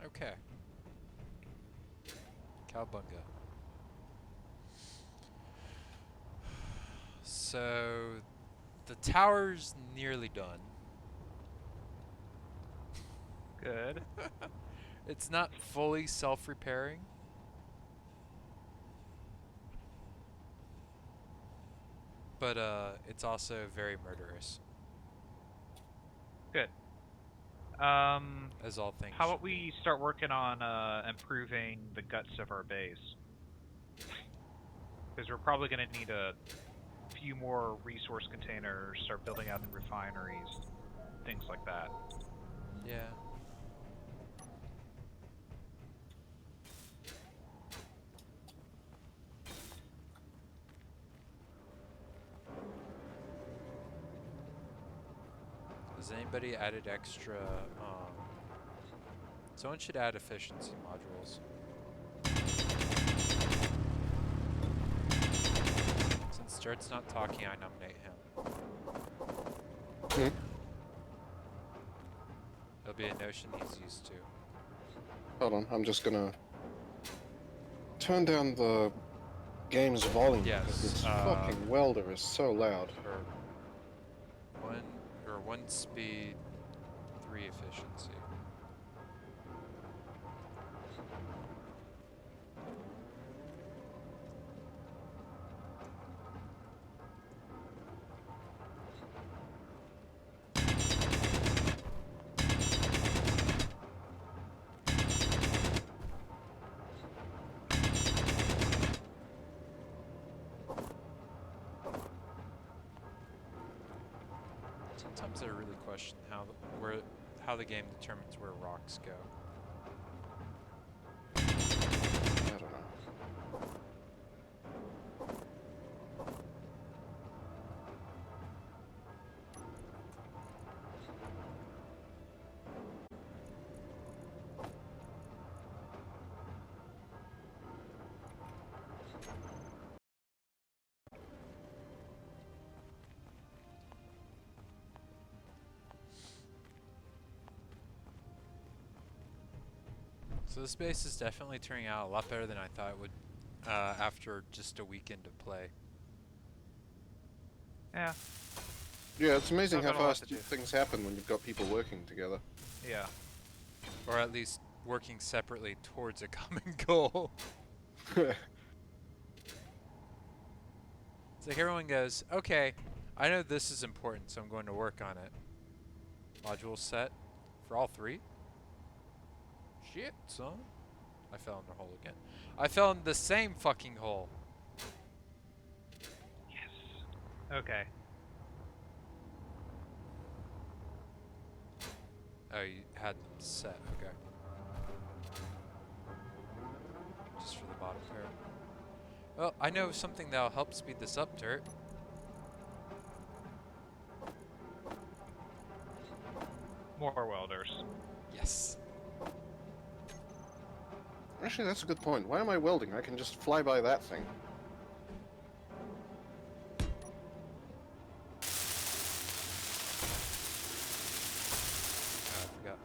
Okay. Cowbunga. So, the tower's nearly done. Good. It's not fully self-repairing. But, it's also very murderous. Good. As all things How should about we start working on improving the guts of our base? Because we're probably going to need a few more resource containers, start building out the refineries, things like that. be. Yeah. Has anybody added extra, someone should add efficiency modules. Since Sturt's not talking, I nominate him. It'll be a notion he's used to. Hold on, I'm just gonna turn down the game's volume. Yes, because this fucking welder is so loud. Or one speed, 3 efficiency. Sometimes I really question how the game determines where rocks go. I don't know. So this base is definitely turning out a lot better than I thought it would after just a weekend of play. Yeah. Yeah, it's amazing Still how got a lot fast to do. things happen when you've got people working together. Yeah. Or at least working separately towards a common goal. It's like everyone goes, okay, I know this is important, so I'm going to work on it. Module set for all 3? Shit, son. I fell in the hole again. I fell in the same fucking hole. Yes. Okay. Oh, you had them set, okay. Just for the bottom pair. Well, I know something that'll help speed this up, Dirt. More welders. Yes. Actually, that's a good point. Why am I welding? I can just fly by that thing. Oh, I forgot.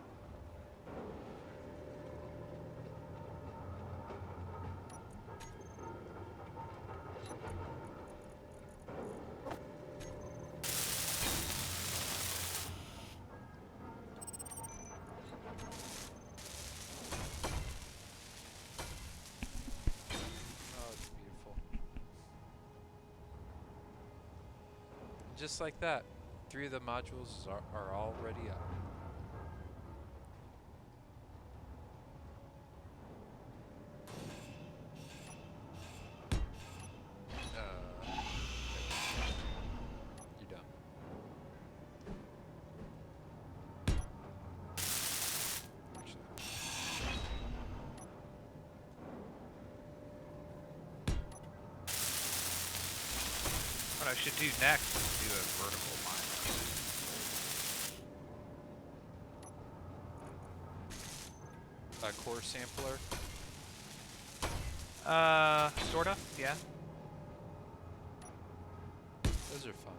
Oh, it's beautiful. And just like that, 3 of the modules are already up. You're done. Actually. What I should do next is do a vertical miner. A core sampler. Sorta, yeah. Those are fun.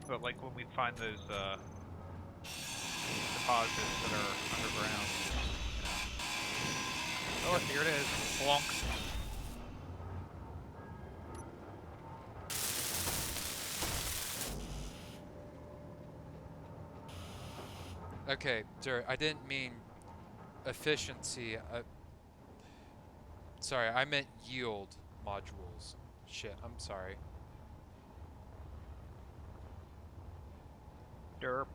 But like when we find those deposits that are underground, you know. Oh, here it is. Plonk. Okay, Dirt, I didn't mean efficiency. Sorry, I meant yield modules. Shit, I'm sorry. Derp.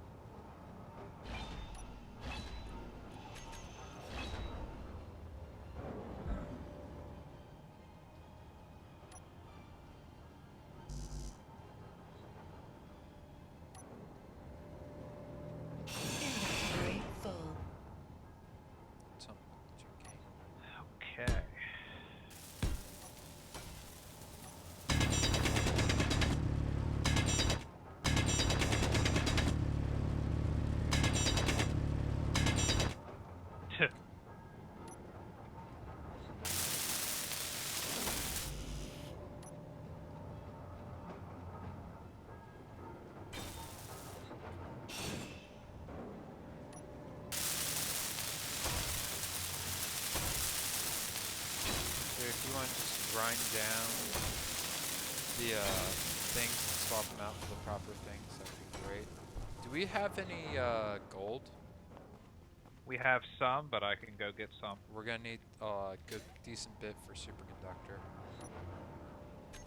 Inventory full. Tell me what you're Okay. Dude, if you want to just grind down the things and swap them out for the proper things, that'd be great. Do we have any gold? We have some, but I can go get some. We're gonna need a good, decent bit for superconductor. Do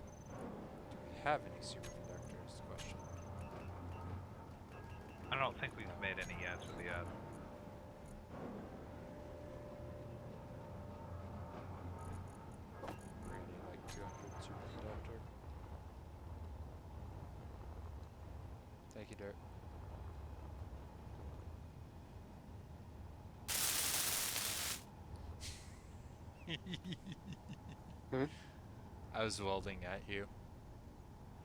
we have any superconductors? Is the question. I don't think we've made any yet as of yet. We're gonna need like 200 superconductor. Thank you, Dirt. Hmm? I was welding at you.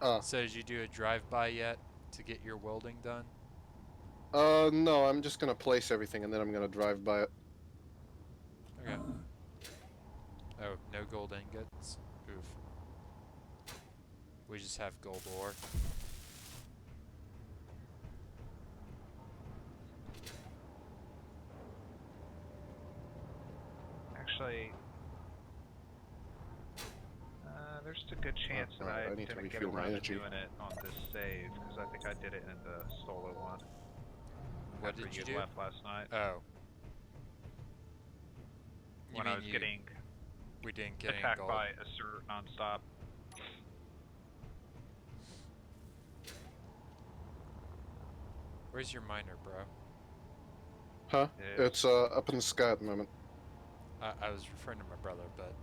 Oh. So did you do a drive-by yet to get your welding done? No, I'm just gonna place everything and then I'm gonna drive by it. Okay. Oh, no gold ingots? Oof. We just have gold ore. Actually, there's a good chance that Alright, I I need to didn't get refuel my around to energy. doing it on this save, because I think I did it in the solo one. What after did you had do? left last night. Oh. You When mean I was getting we didn't get any attacked gold? by Assert nonstop. Where's your miner, bro? Huh? Yeah. It's up in the sky at the moment. I was referring to my brother, but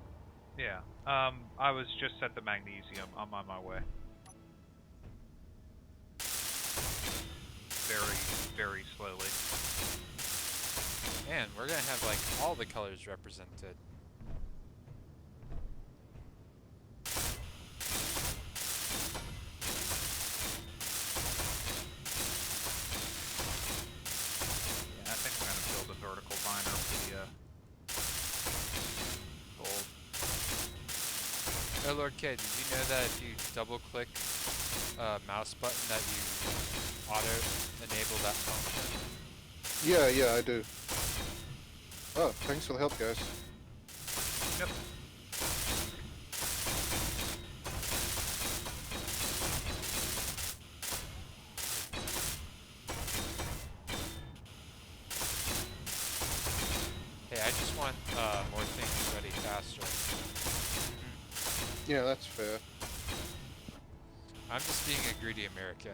Yeah. I was just at the magnesium. I'm on my way. Very, very slowly. man, we're gonna have like all the colors represented. Yeah, I think we're gonna build a vertical miner for the gold. Oh Lord K, did you know that if you double click mouse button that you auto enable that function? Yeah, I do. Oh, thanks for the help, guys. Yep. Hey, I just want more things ready faster. Yeah, that's fair. I'm just being a greedy American.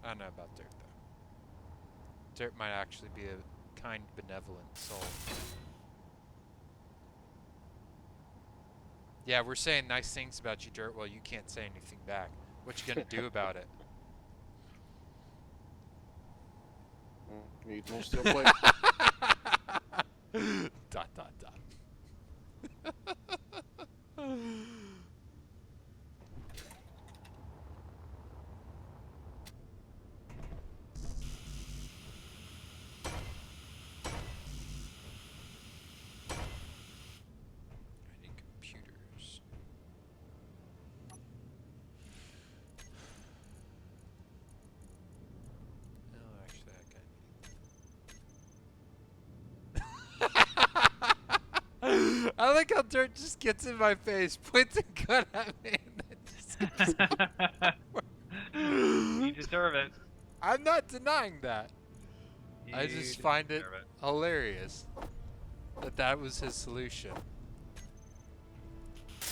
I don't know about Dirt though. Dirt might actually be a kind, benevolent soul. Yeah, we're saying nice things about you, Dirt, while you can't say anything back. What you gonna do about it? Need more steel plate. Dot dot dot. I need computers. No, actually, I got. I like how Dirt just gets in my face, points a gun at me, and then just You deserve it. I'm not denying that. I You just find it deserve it. hilarious that that was his solution.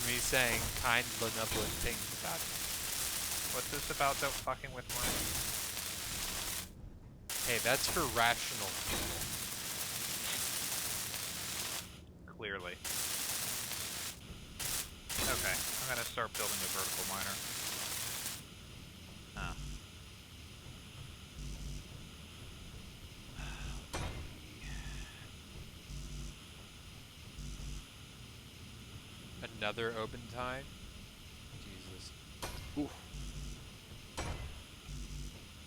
Me saying kind, benevolent things about him. What's this about? Don't fucking with mine. Hey, that's for rational people. Clearly. Okay, I'm gonna start building a vertical miner. Ah. Another open time? Jesus. Oof.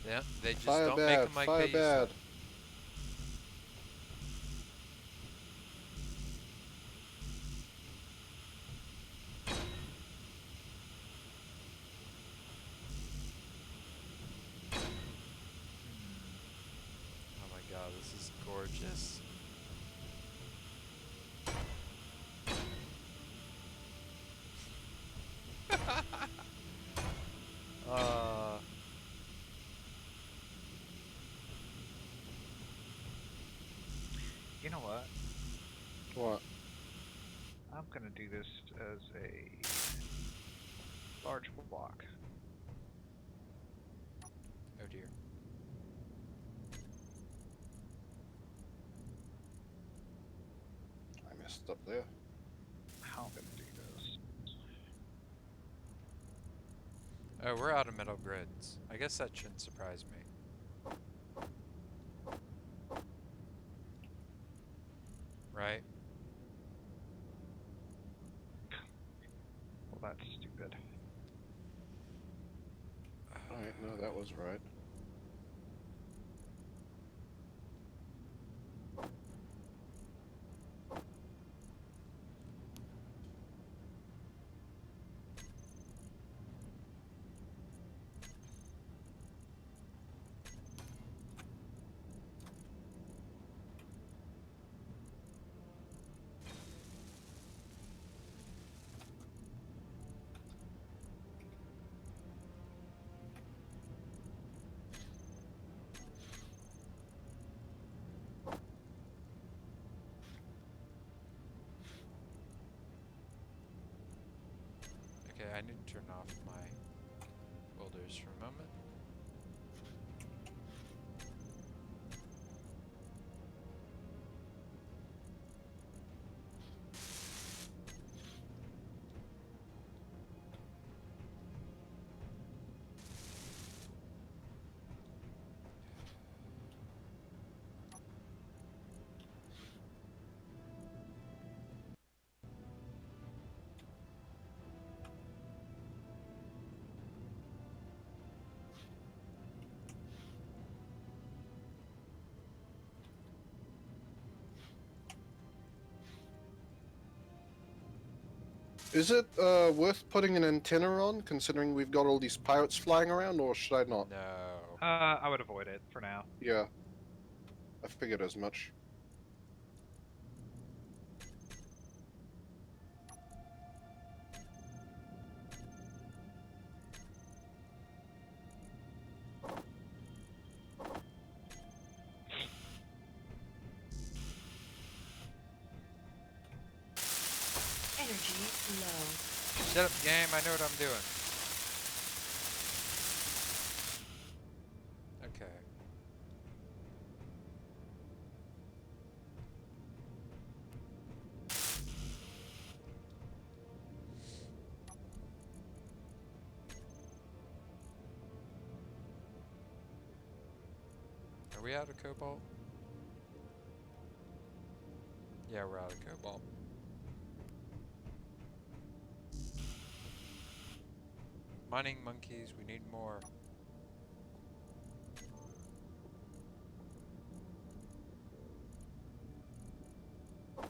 Yeah, they just Fire don't bad, make them like fire they used bad. to. Oh my god, this is gorgeous. You know what? What? I'm gonna do this as a large block. Oh dear. I messed up there. How I'm gonna do this? Oh, we're out of metal grids. I guess that shouldn't surprise me. Right? Well, that's stupid. Alright, no, that was right. Okay, I need to turn off my welders for a moment. Is it worth putting an antenna on, considering we've got all these pirates flying around, or should I not? No. I would avoid it for now. Yeah, I figured as much. Energy low. Shut up, game. I know what I'm doing. Okay. Are we out of cobalt? Yeah, we're out of cobalt. Mining monkeys, we need more. And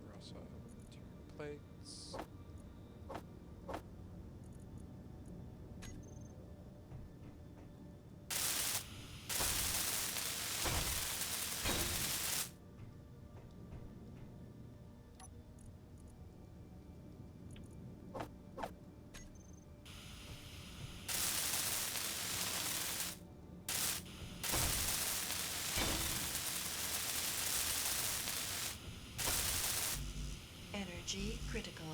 we're also out of material plates. Energy critical.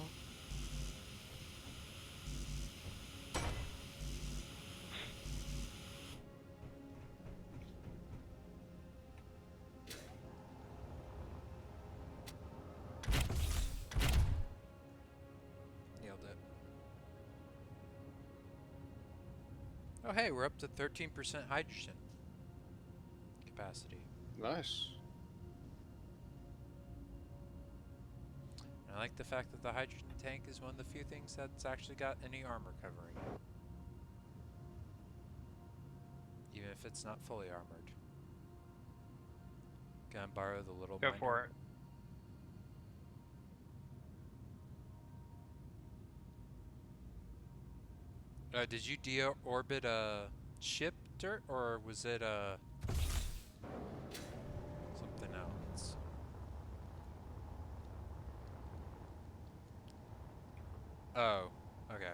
Nailed it. Oh hey, we're up to 13% hydrogen capacity. Nice. And I like the fact that the hydrogen tank is one of the few things that's actually got any armor covering it. Even if it's not fully armored. Can I borrow the little Go miner? for it. Did you deorbit a ship, Dirt, or was it something else? Oh, okay.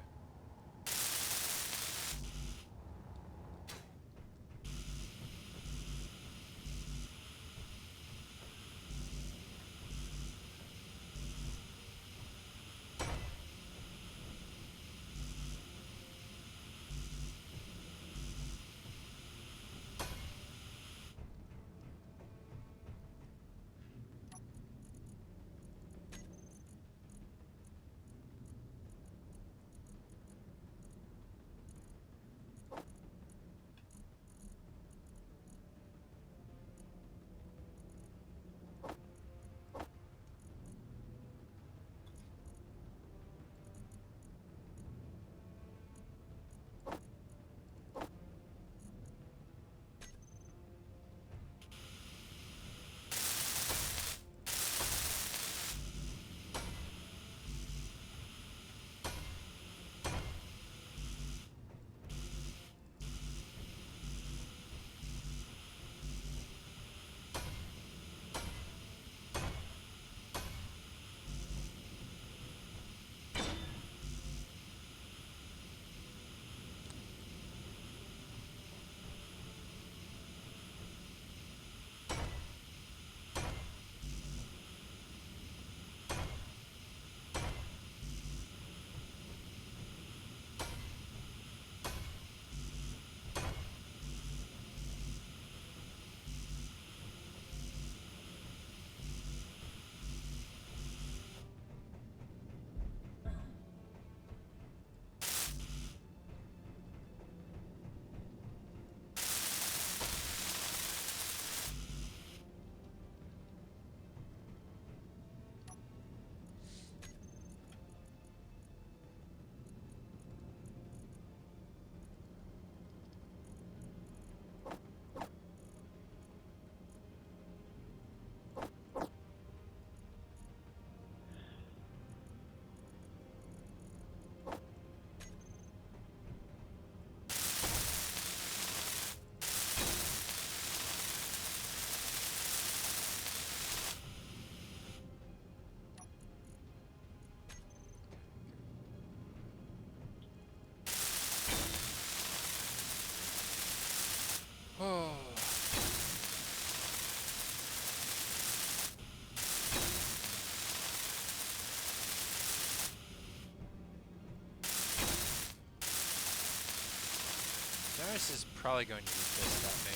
Thomas is probably going to be pissed at me.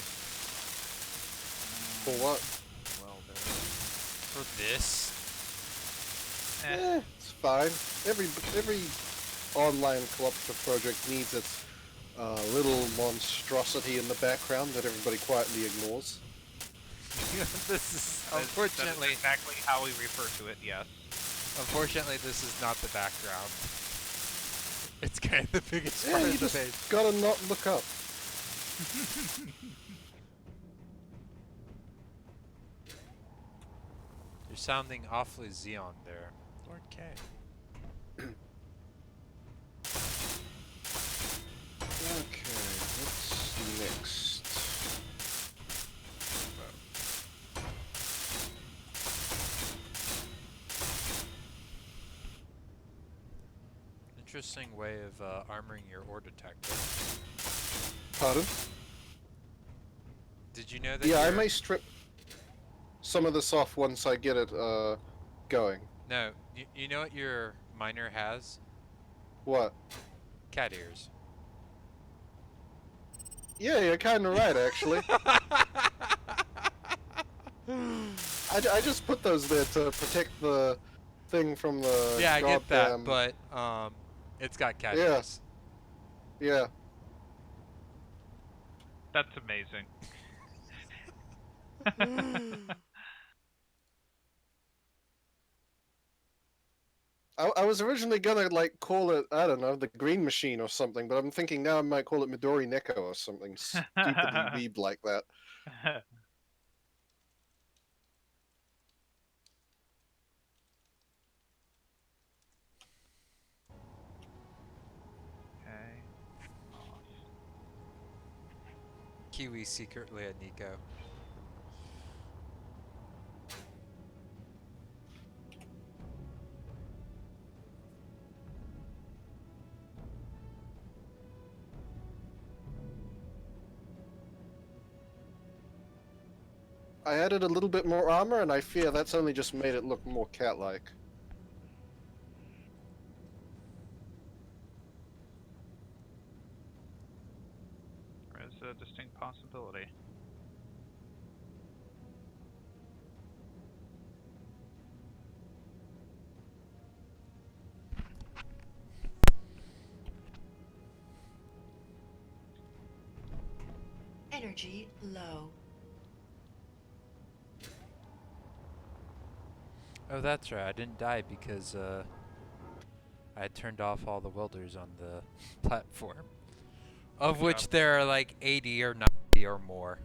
For what? Well, For this? It's fine. Every online cooperative project needs its little monstrosity in the background that everybody quietly ignores. This is that unfortunately is exactly how we refer to it. Yes. Unfortunately, this is not the background. It's kind of the biggest part Yeah, you of the just page. gotta not look up. You're sounding awfully Xeon there, Lord K. Okay, what's next? Interesting way of armoring your ore detector. Pardon? Did you know that? Yeah, I may strip some of this off once I get it going. No, you know what your miner has? What? Cat ears. Yeah, you're kind of right, actually. I just put those there to protect the thing from the Yeah, I get that, goddamn... but it's got cat Yeah. ears. Yeah. That's amazing. I was originally gonna, like, call it, I don't know, the Green Machine or something, but I'm thinking now I might call it Midori Neko or something stupidly weeb like that. Okay. Kiwi secretly at Nico. I added a little bit more armor, and I fear that's only just made it look more cat-like. There is a distinct possibility. Energy low. Oh, that's right. I didn't die because I had turned off all the welders on the platform, of Good which job. there are like 80 or 90 or more.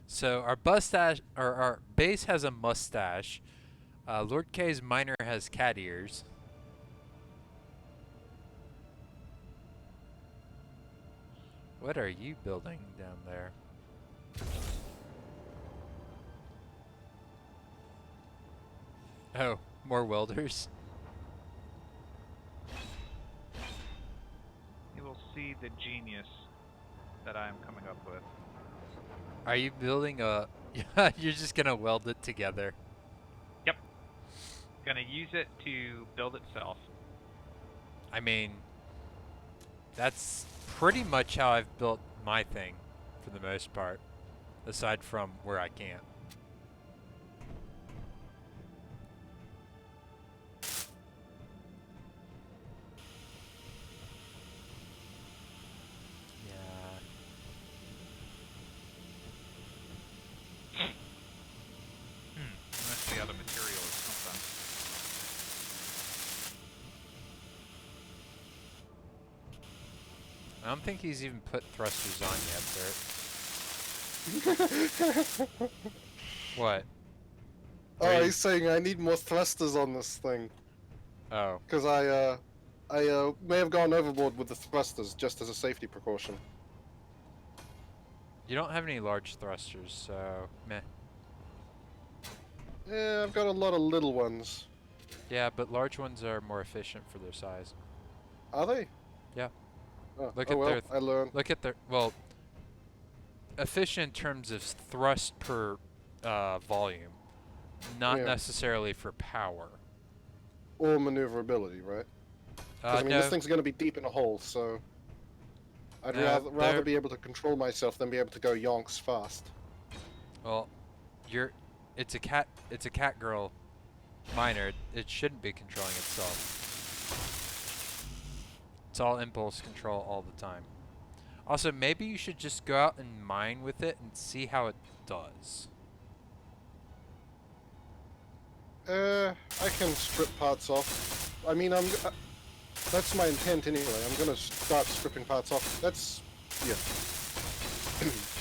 So our mustache, or our base has a mustache. Lord K's miner has cat ears. What are you building down there? Oh, more welders. You will see the genius that I am coming up with. Are you building a? You're just gonna weld it together. Yep. Gonna use it to build itself. I mean, that's pretty much how I've built my thing, for the most part, aside from where I can't. Yeah. Unless the other material is something. I don't think he's even put thrusters on yet, Bert. What? Oh, he's saying I need more thrusters on this thing. Oh. Because I may have gone overboard with the thrusters just as a safety precaution. You don't have any large thrusters, so meh. Yeah, I've got a lot of little ones. Yeah, but large ones are more efficient for their size. Are they? Yeah. Oh, Look oh at well, their I learned. Look at their, well, efficient in terms of thrust per volume, not Yeah. necessarily for power. Or maneuverability, right? Because I mean, this No, thing's going to be deep in a hole, so I'd No, rather they're- be able to control myself than be able to go yonks fast. well, it's a cat girl miner. It shouldn't be controlling itself. It's all impulse control all the time. Also, maybe you should just go out and mine with it and see how it does. I can strip parts off. I mean, that's my intent anyway. I'm gonna start stripping parts off. That's, yeah.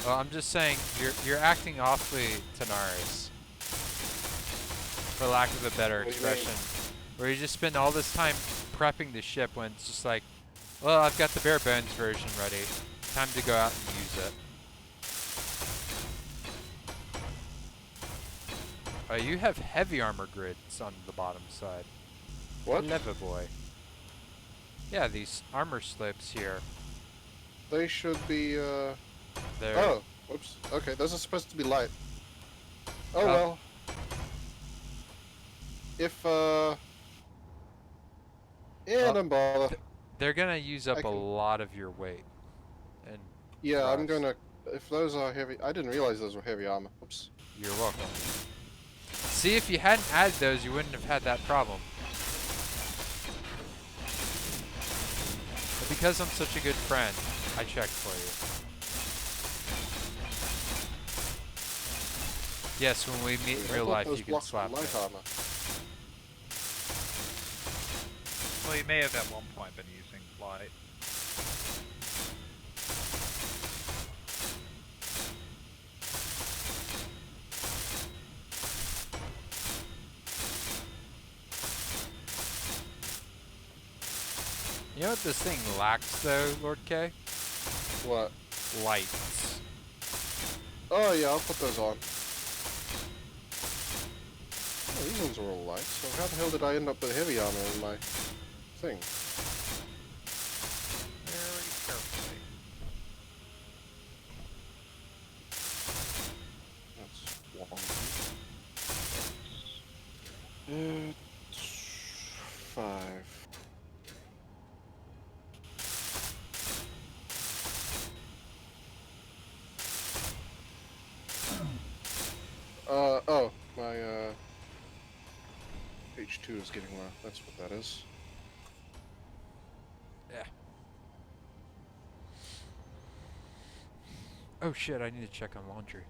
Well, I'm just saying, you're acting awfully Tanaris, for lack of a better What do you mean? expression, where you just spend all this time prepping the ship when it's just like, well, I've got the bare bones version ready. Time to go out and use it. You have heavy armor grids on the bottom side. What? Clever boy. Yeah, these armor slips here. They should be, They're Oh, whoops. Okay, those are supposed to be light. Oh Well- well. If, yeah, Well, don't bother. they're gonna use up I a can- lot of your weight. And Yeah, I'm rust. gonna... If those are heavy... I didn't realize those were heavy armor. Oops. You're welcome. See, if you hadn't added those, you wouldn't have had that problem. But because I'm such a good friend, I checked for you. Yes, when we meet in I real thought life, those you can blocks were slap me. light armor. Well, you may have at one point been using light. You know what this thing lacks, though, Lord K? What? Lights. Oh yeah, I'll put those on. Oh, these ones are all light, so how the hell did I end up with heavy armor in my thing? Very carefully. That's one. 5. Oh, my, H2 is getting low. That's what that is. Yeah. Oh shit, I need to check on laundry.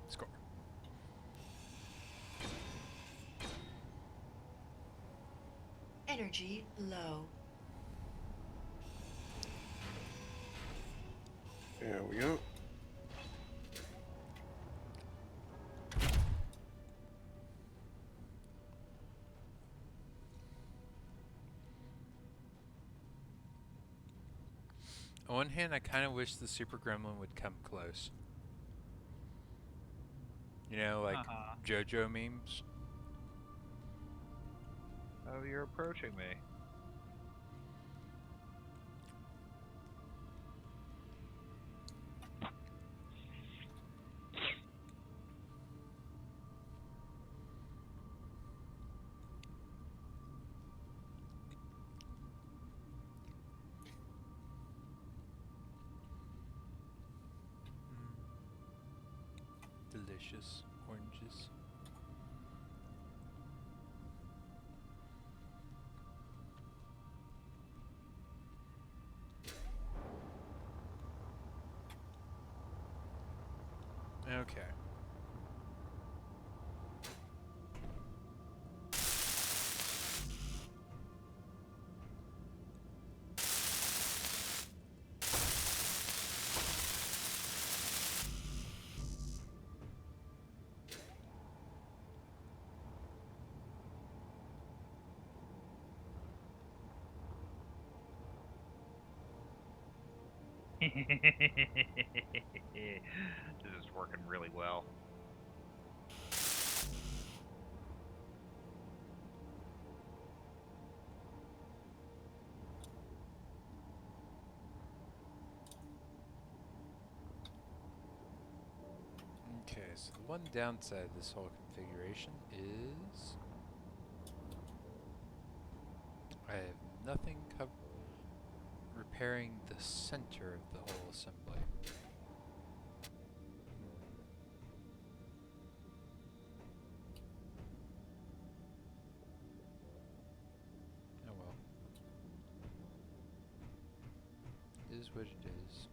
Score. Energy low. There we go. On one hand, I kind of wish the Super Gremlin would come close. You know, like JoJo memes. Oh, you're approaching me. delicious oranges. Okay. This is working really well. Okay, so the one downside of this whole configuration is I have nothing repairing the center of the whole assembly. Oh well. It is what it is.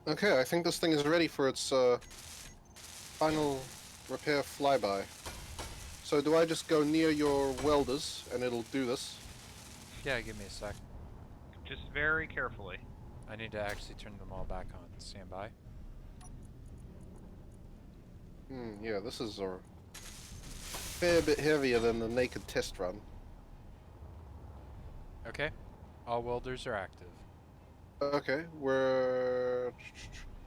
Okay, I think this thing is ready for its final repair flyby. So do I just go near your welders and it'll do this? Yeah, give me a sec. Just very carefully. I need to actually turn them all back on. Stand by. Yeah, this is a fair bit heavier than the naked test run. Okay. All welders are active. Okay, we're...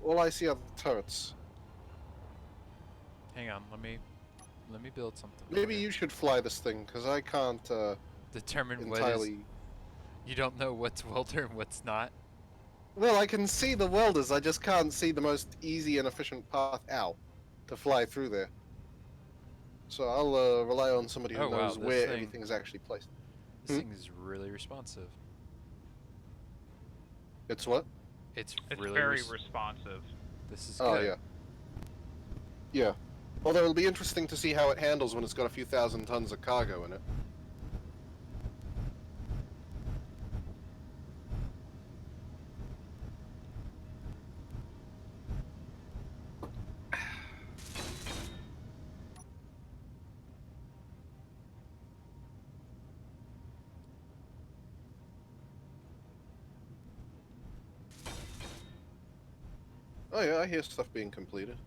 all I see are the turrets. Hang on, let me build something. Maybe you should fly this thing, because I can't determine what is. entirely... You don't know what's welder and what's not. Well, I can see the welders, I just can't see the most easy and efficient path out to fly through there. So I'll rely on somebody who Oh, wow, knows this where thing- everything is actually placed. This thing is really responsive. It's what? It's It's really very responsive. This is Oh, good. yeah. Yeah. Although it'll be interesting to see how it handles when it's got a few thousand tons of cargo in it. Oh yeah, I hear stuff being completed.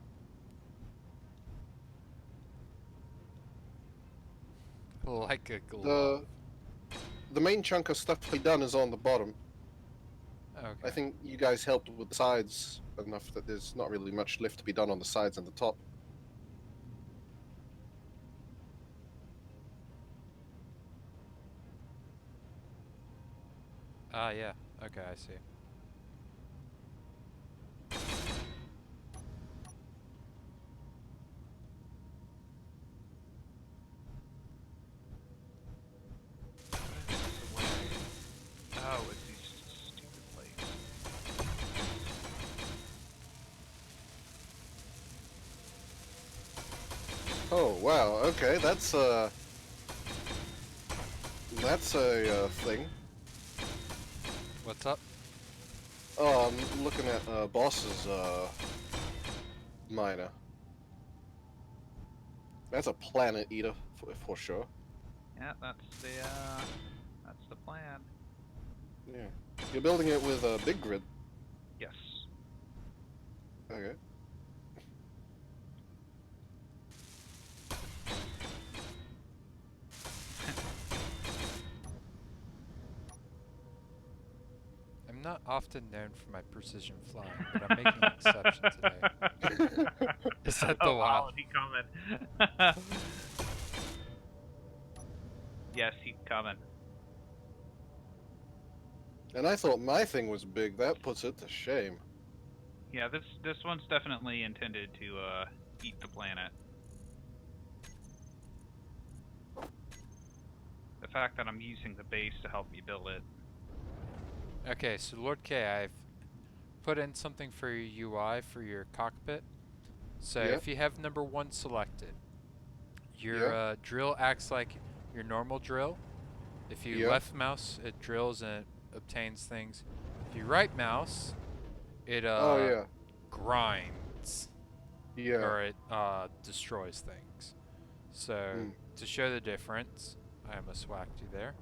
Like a glove. The main chunk of stuff to be done is on the bottom. Okay. I think you guys helped with the sides enough that there's not really much left to be done on the sides and the top. Ah, yeah. Okay, I see. Oh, it's these stupid plates. Oh wow, okay, that's a thing. What's up? Oh, I'm looking at boss's miner. That's a planet eater for sure. Yeah, that's the plan. Yeah. You're building it with a big grid. Yes. Okay. I'm not often known for my precision flying, but I'm making an exception today. Is that the wild? He coming. Yes, he's coming. And I thought my thing was big. That puts it to shame. Yeah, this one's definitely intended to eat the planet. The fact that I'm using the base to help me build it. Okay, so Lord K, I've put in something for your UI for your cockpit. So Yeah. if you have number 1 selected, your Yeah. drill acts like your normal drill. If you Yeah. left mouse, it drills and it obtains things. If you right mouse, it Oh yeah. grinds. Yeah. Or it destroys things. So to show the difference, I almost whacked you there.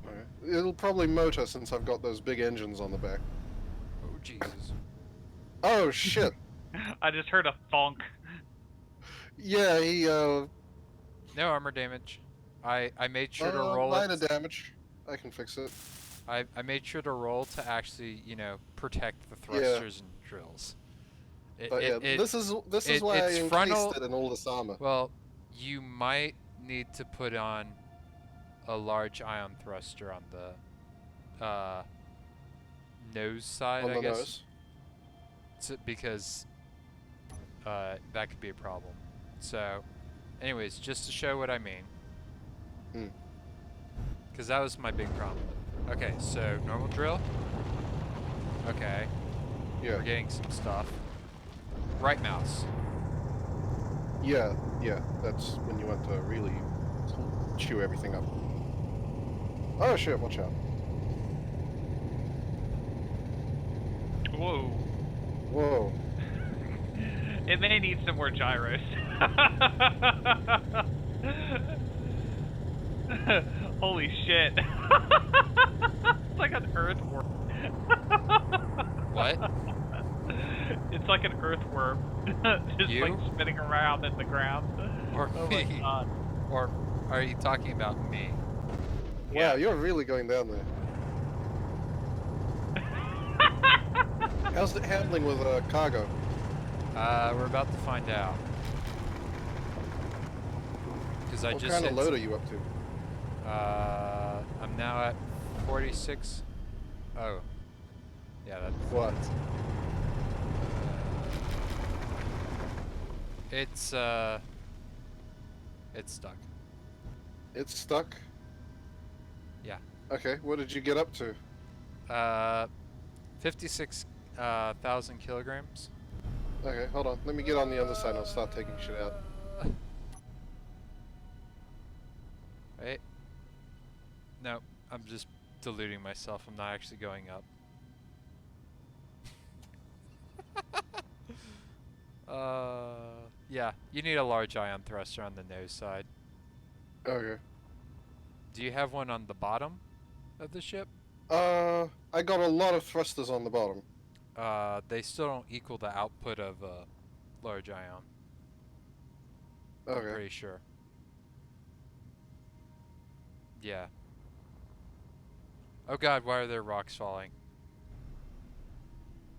Okay. It'll probably motor since I've got those big engines on the back. Oh Jesus! Oh shit. I just heard a thunk. Yeah, he No armor damage. I made sure to roll minor it. damage. I can fix it. I made sure to roll to actually, you know, protect the thrusters and drills. But yeah, this is why I it's encased frontal. it in all this armor. Well, you might need to put on a large ion thruster on the nose side, On I the guess. nose. Because that could be a problem. So, anyways, just to show what I mean. Because that was my big problem. Okay, so normal drill. Okay. Yeah. We're getting some stuff. Right mouse. Yeah, yeah. That's when you want to really chew everything up. Oh shit, watch out. Whoa. Whoa. It may need some more gyros. Holy shit. It's like an earthworm. What? It's like an earthworm. Just You? like spinning around in the ground. Or Oh me? my god. Or are you talking about me? Wow, you're really going down there. How's it handling with cargo? We're about to find out. Because I What just kind of hit load are you up to? I'm now at 46. Oh. Yeah, that's... What? It's stuck. It's stuck? Yeah. Okay, what did you get up to? 56,000 kilograms. Okay, hold on. Let me get on the other side and I'll start taking shit out. Right? No, I'm just deluding myself. I'm not actually going up. Yeah, you need a large ion thruster on the nose side. Okay. Do you have one on the bottom of the ship? I got a lot of thrusters on the bottom. They still don't equal the output of a large ion. I'm Okay. pretty sure. Yeah. Oh god, why are there rocks falling?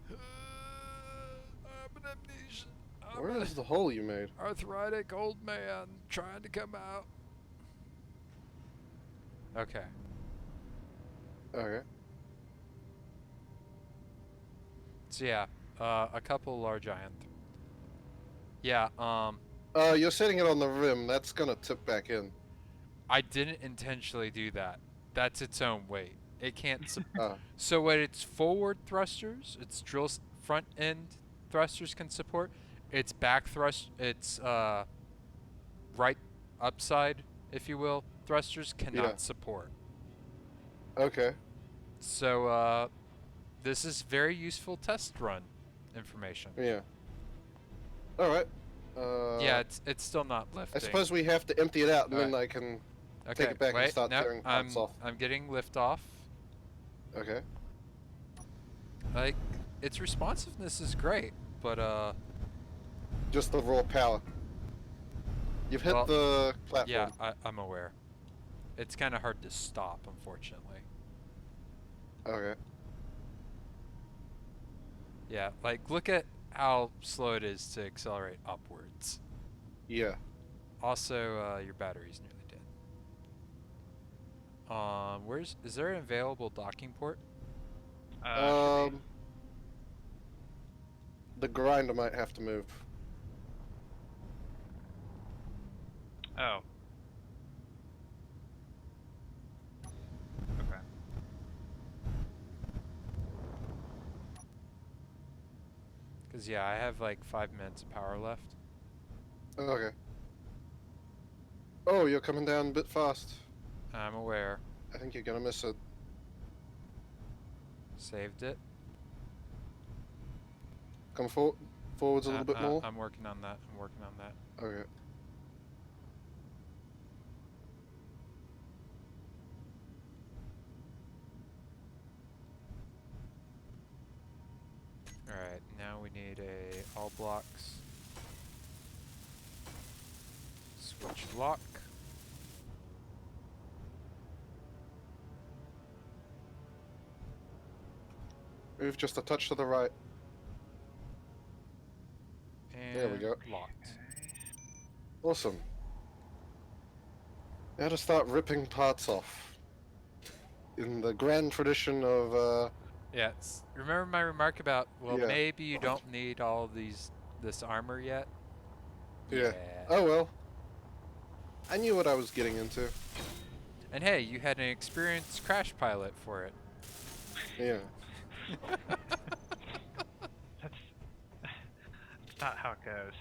I'm an amnesia. Where is the hole you made? Arthritic old man trying to come out. Okay. Okay. So yeah, a couple large ion. Yeah, You're setting it on the rim. That's gonna tip back in. I didn't intentionally do that. That's its own weight. It can't. Ah. So what its forward thrusters, its front end thrusters can support, its back its right upside, if you will, thrusters cannot support. Okay. So this is very useful test run information. Yeah. All right. Yeah, it's still not lifting. I suppose we have to empty it out, and then I can Okay, take it back wait, and start no, tearing parts off. I'm getting liftoff. Okay. Like, its responsiveness is great, but Just the raw power. You've hit well, the yeah, platform. I'm aware. It's kind of hard to stop, unfortunately. Okay. Yeah, like, look at how slow it is to accelerate upwards. Yeah. Also, your battery's nearly dead. Is there an available docking port? Should be. The grinder might have to move. Oh. Okay. Because, yeah, I have like 5 minutes of power left. Okay. Oh, you're coming down a bit fast. I'm aware. I think you're gonna miss it. Saved it. Come forwards a little bit more. I'm working on that. I'm working on that. Okay. Alright, now we need a all blocks. Switch lock. Move just a touch to the right. And There we go. Locked. Awesome. Now to start ripping parts off. In the grand tradition of, Yeah, remember my remark about, well, Yeah. maybe you don't need all this armor yet? Yeah. Oh well. I knew what I was getting into. And hey, you had an experienced crash pilot for it. Yeah. That's not how it goes.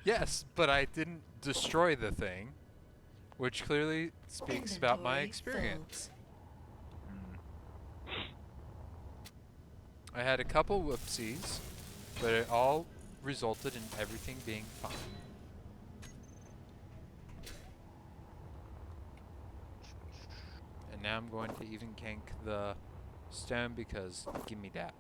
Yes, but I didn't destroy the thing, which clearly speaks about my Inventory experience. Mm. I had a couple whoopsies, but it all resulted in everything being fine. And now I'm going to even kank the stone because give me that.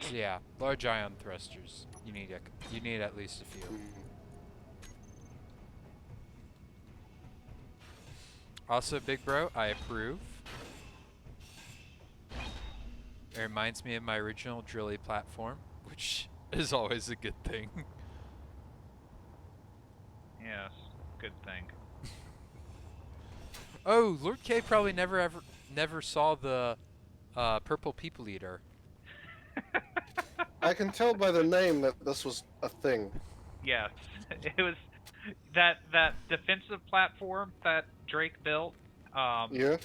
So yeah, large ion thrusters. You need at least a few. Also, big bro, I approve. It reminds me of my original drilly platform, which is always a good thing. Yes, good thing. Oh, Lord K probably never saw the purple people eater. I can tell by the name that this was a thing. Yes, it was that defensive platform that Drake built. Yeah?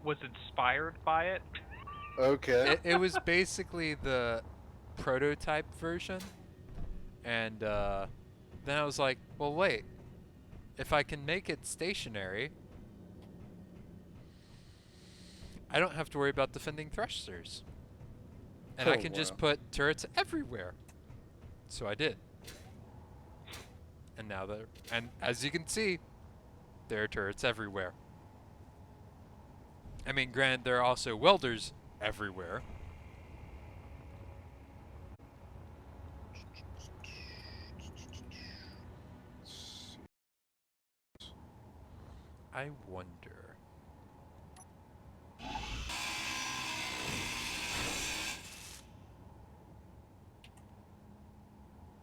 Was inspired by it. Okay. It was basically the prototype version, and then I was like, well, wait, if I can make it stationary, I don't have to worry about defending thrusters. And I can just put turrets everywhere. So I did. And now and as you can see, there are turrets everywhere. I mean, granted, there are also welders everywhere. I wonder.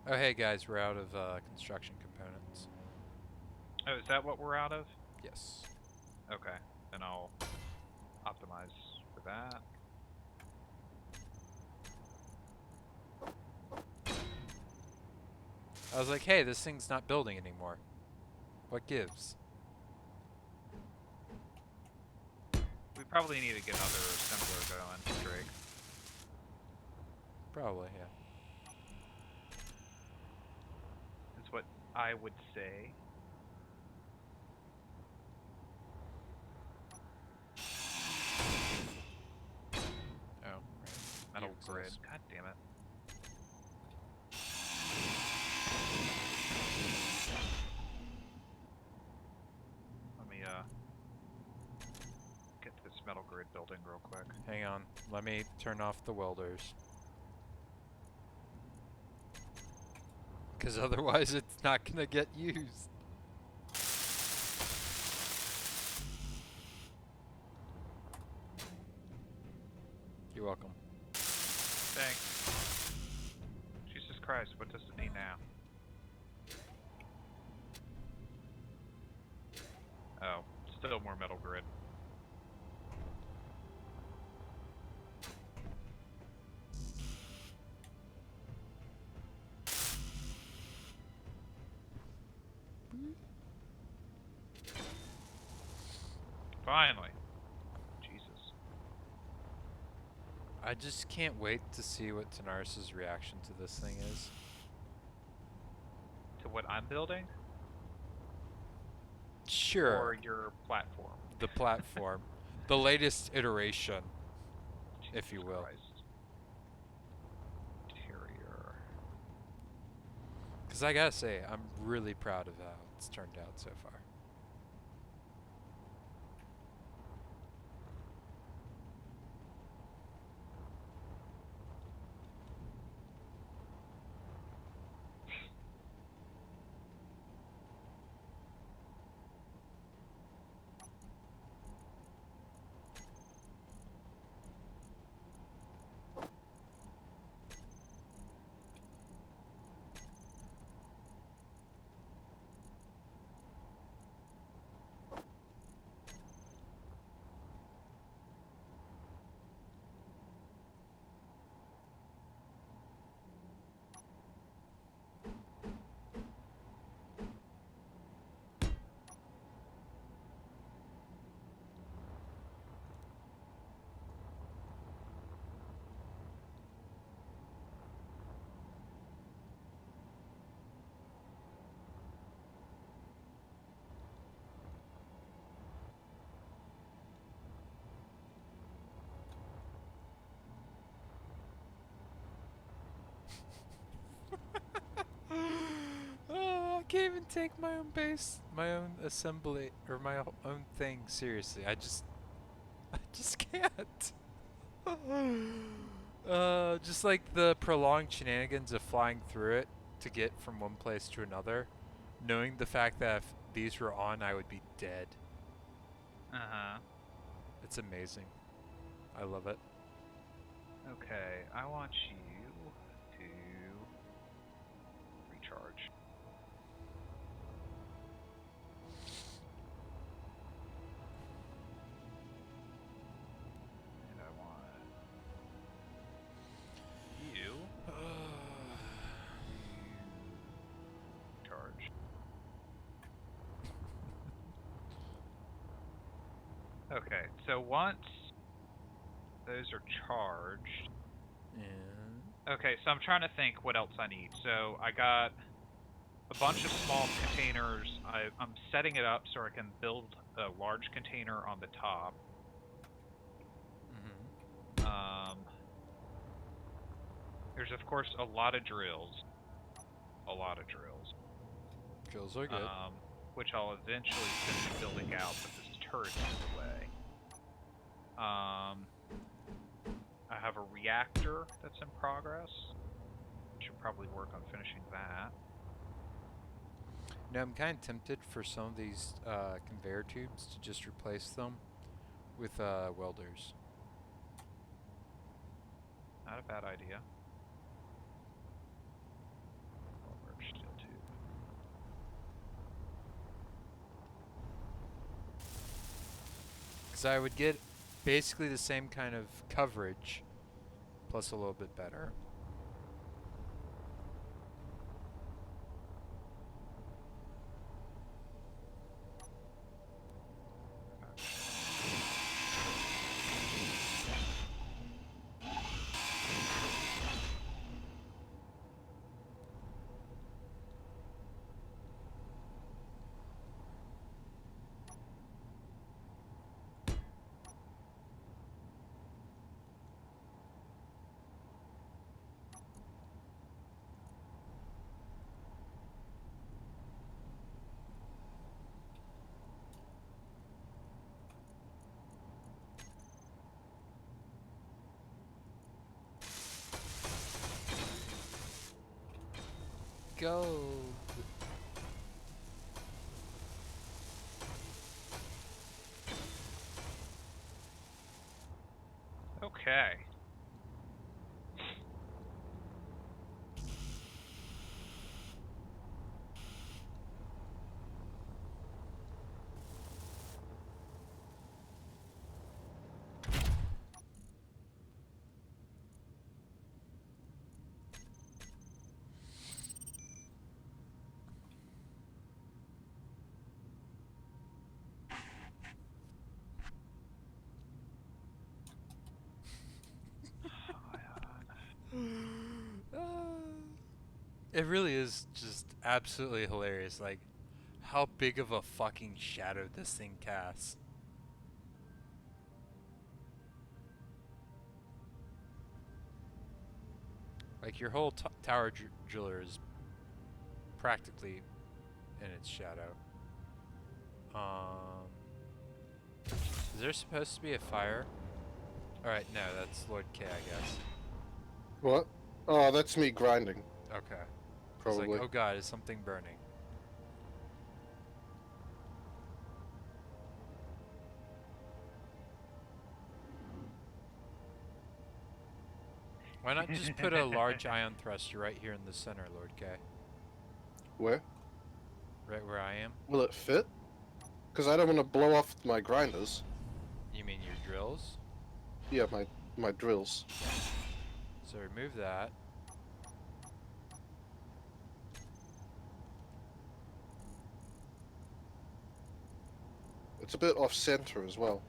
Oh, hey guys, we're out of construction components. Oh, is that what we're out of? Yes. Okay, then I'll optimize for that. I was like, hey, this thing's not building anymore. What gives? We probably need to get another assembler going, Drake. Probably, yeah. That's what I would say. Oh, right. Metal You grid. exist. God damn it. down. Let me turn off the welders. Because otherwise it's not going to get used. You're welcome. Thanks. Jesus Christ, what does it need now? Oh, still more metal grid. Finally. Jesus. I just can't wait to see what Tanaris' reaction to this thing is. To what I'm building? Sure. Or your platform? The platform. The latest iteration, if you Jesus will. Christ. Interior. Because I gotta say, I'm really proud of how it's turned out so far. Oh, I can't even take my own base, my own assembly, or my own thing seriously. I just can't. Just like the prolonged shenanigans of flying through it to get from one place to another, knowing the fact that if these were on, I would be dead. Uh-huh. It's amazing. I love it. Okay, I want you to recharge. And I want you to charge. Okay, so once those are charged. And Okay, so I'm trying to think what else I need. So I got a bunch of small containers. I'm setting it up so I can build a large container on the top. There's of course a lot of drills. A lot of drills. drills are good. Which I'll eventually finish building out, but this turret's in the way. I have a reactor that's in progress. Should probably work on finishing that. Now I'm kind of tempted for some of these conveyor tubes to just replace them with welders. Not a bad idea. Well, steel tube. Because I would get basically the same kind of coverage, plus a little bit better. go. Okay. It really is just absolutely hilarious, like how big of a fucking shadow this thing casts. Like your whole tower driller is practically in its shadow. Is there supposed to be a fire? Alright, no, that's Lord K, I guess. What? Oh, that's me grinding. Okay. Probably. It's like, oh god, is something burning? Why not just put a large ion thruster right here in the center, Lord K? Where? Right where I am? Will it fit? Because I don't want to blow off my grinders. You mean your drills? Yeah, my drills. So remove that. It's a bit off center as well.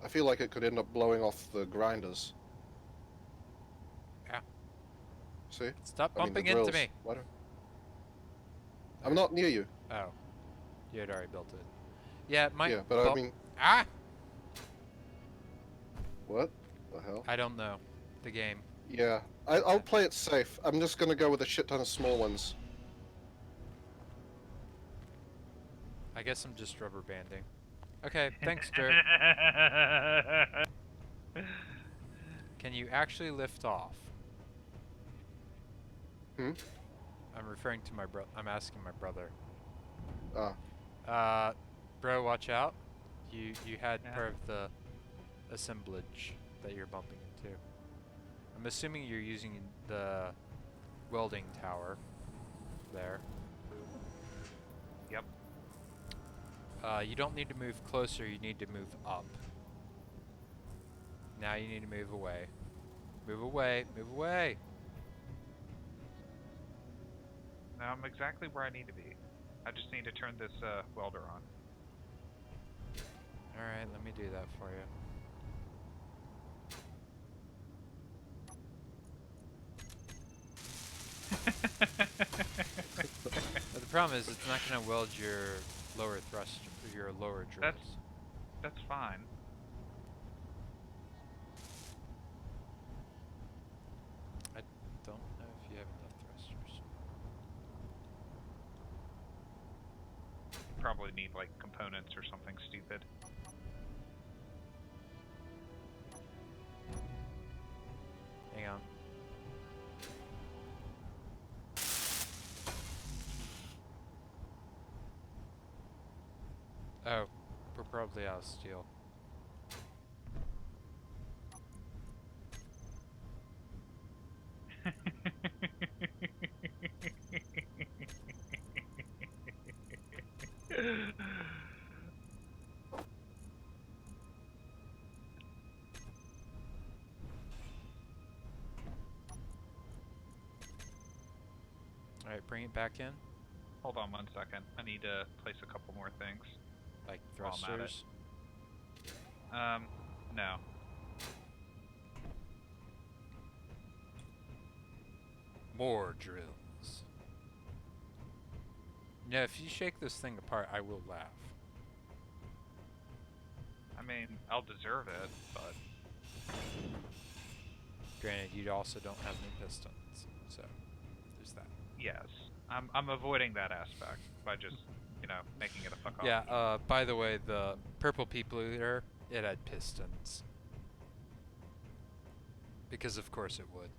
I feel like it could end up blowing off the grinders. Yeah. See? Stop I mean, the bumping into drills. me. Why don't... I'm not near you. Oh. You had already built it. Yeah, my Yeah, but I mean... Ah! What the hell? I don't know. The game. Yeah, I'll play it safe. I'm just gonna go with a shit ton of small ones. I guess I'm just rubber banding. Okay, thanks, Dirt. Can you actually lift off? Hmm? I'm referring to my I'm asking my brother. Ah. Bro, watch out. You had Yeah. part of the assemblage that you're bumping into. I'm assuming you're using the welding tower there. Yep. You don't need to move closer, you need to move up. Now you need to move away. Move away, move away! Now I'm exactly where I need to be. I just need to turn this welder on. Alright, let me do that for you. But the problem is, it's not going to weld your lower thrust, your lower drills. That's fine. I don't know if you have enough thrusters. Probably need like components or something stupid. Hang on. Oh, we're probably out of steel. Alright, bring it back in. Hold on 1 second. I need to place a couple more things. Like While I'm at it. thrusters. No. More drills. Yeah, if you shake this thing apart, I will laugh. I mean, I'll deserve it, but Granted, you also don't have any pistons, so there's that. yes. I'm avoiding that aspect by just, making it a fuck off. Yeah, by the way, the purple people eater, it had pistons. Because of course it would.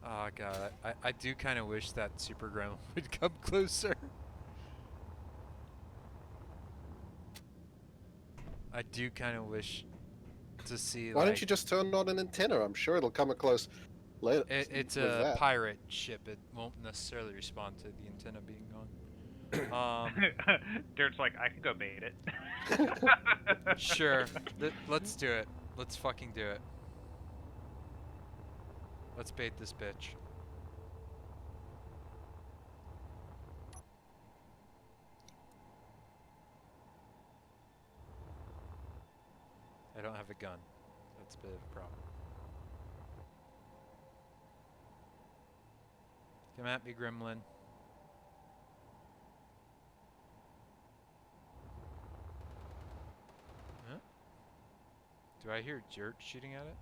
Oh god, I do kind of wish that super gremlin would come closer. I do kind of wish to see Why like don't you just turn on an antenna? I'm sure it'll come close later it's with a that. pirate ship. It won't necessarily respond to the antenna being on. Dirt's like, I can go bait it. Sure. Let's do it. Let's fucking do it. Let's bait this bitch. I don't have a gun. That's a bit of a problem. Come at me, gremlin. Huh? Do I hear Dirt shooting at it?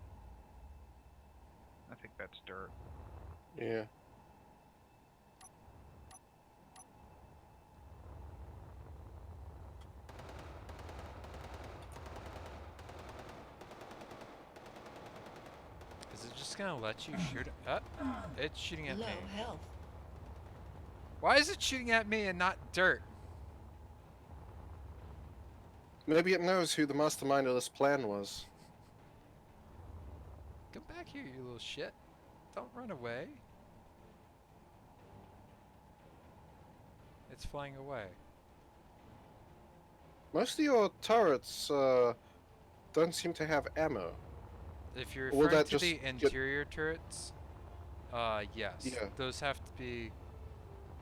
I think that's Dirt. Yeah. Is it just gonna let you shoot it? It's shooting at Low me. health. Why is it shooting at me and not Dirt? Maybe it knows who the mastermind of this plan was. Come back here, you little shit. Don't run away. It's flying away. Most of your turrets don't seem to have ammo. If you're Will referring that to just the get- interior turrets, yes. Yeah. Those have to be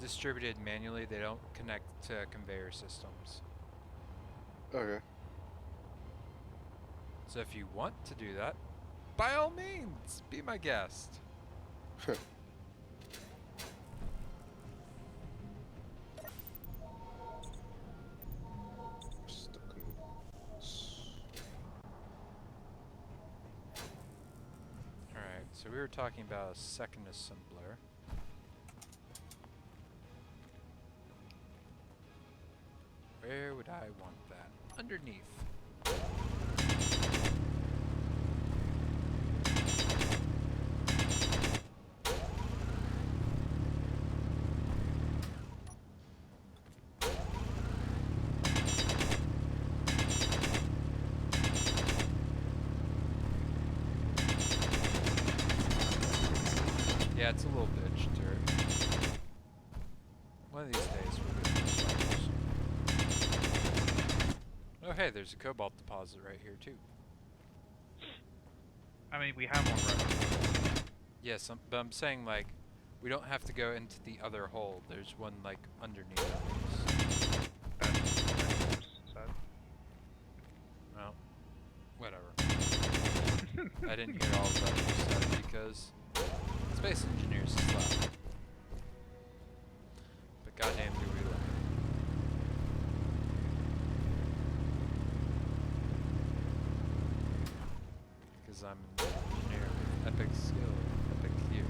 distributed manually. They don't connect to conveyor systems. Okay. So if you want to do that, by all means, be my guest. Alright, so we were talking about a second assembler. Where would I want that? Underneath. Yeah, it's a little bitch, Dirt. One of these days we'll get those fighters. Oh hey, there's a cobalt deposit right here too. I mean, we have one right on. Yes, but I'm saying like, we don't have to go into the other hole. There's one like underneath us. That's what I said. Well, whatever. I didn't hear all of that you said because Space Engineers is loud. But goddamn do we love it. Because I'm an engineer with epic skill, epic gear.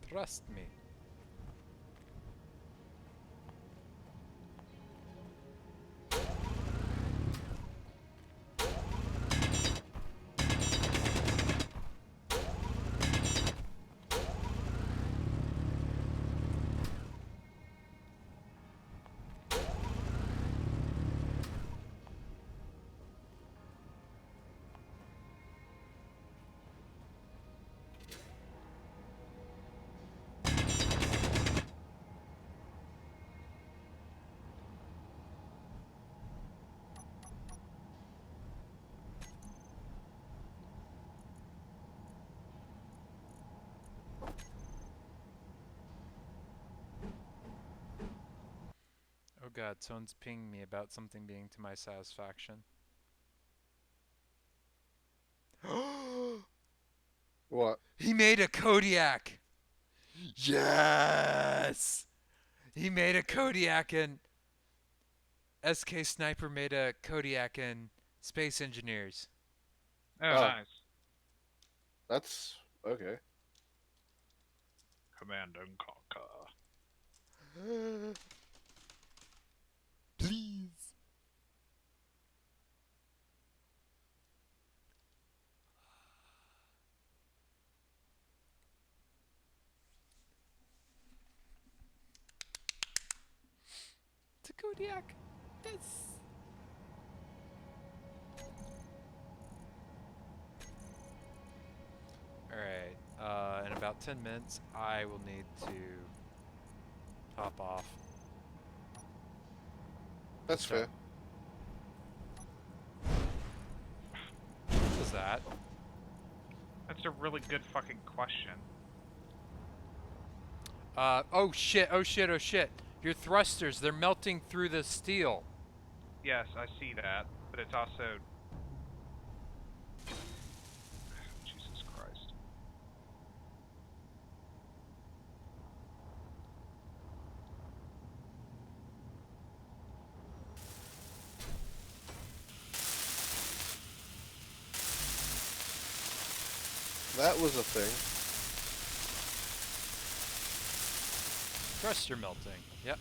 Trust me. Oh god, someone's pinging me about something being to my satisfaction. What? He made a Kodiak! Yes! He made a Kodiak and SK Sniper made a Kodiak in Space Engineers. Oh, Oh. nice. That's okay. Command and Conquer. Please. Kodiak. Yes. Alright, in about 10 minutes, I will need to top off. That's fair. What was that? That's a really good fucking question. Oh shit, oh shit, oh shit. Your thrusters, they're melting through the steel. Yes, I see that, but it's also... Jesus Christ. That was a thing. Thruster melting, yep.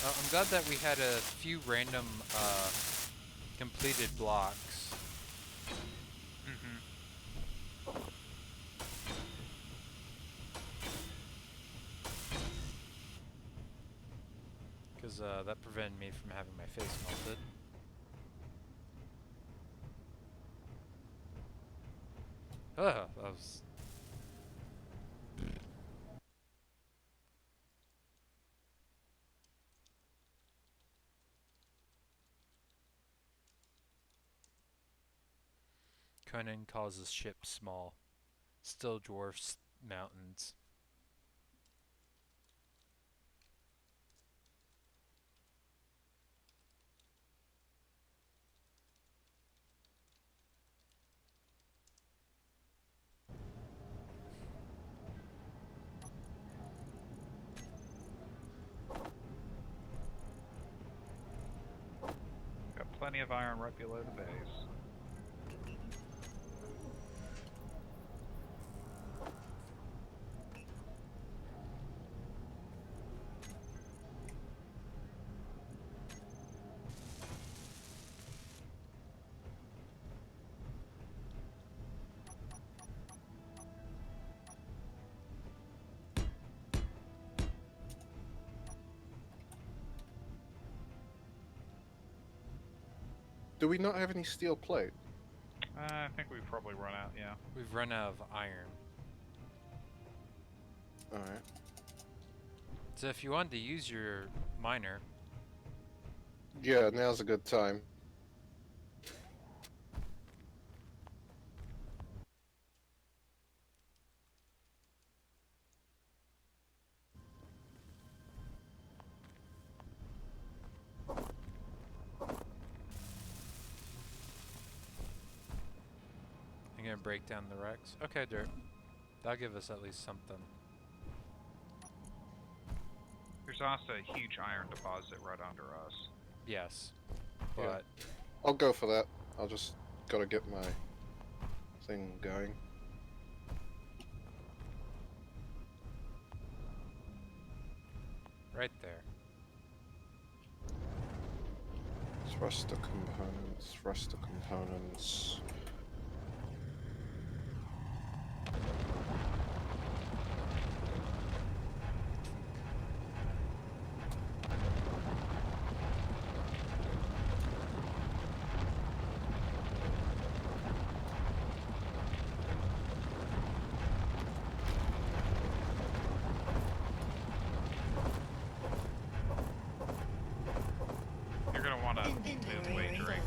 I'm glad that we had a few random completed blocks. Mm-hmm. Because that prevented me from having my face melted. Ugh, that was... Conan calls his ship small. Still dwarfs mountains. Got plenty of iron right below the base. Do we not have any steel plate? I think we've probably run out, yeah. We've run out of iron. Alright. So if you wanted to use your miner... Yeah, now's a good time. I'm gonna break down the wrecks. Okay, dirt. That'll give us at least something. There's also a huge iron deposit right under us. Yes. Yeah. But... I'll go for that. I'll just gotta get my thing going. right there. Thruster components, thruster components. You're gonna want to move way during.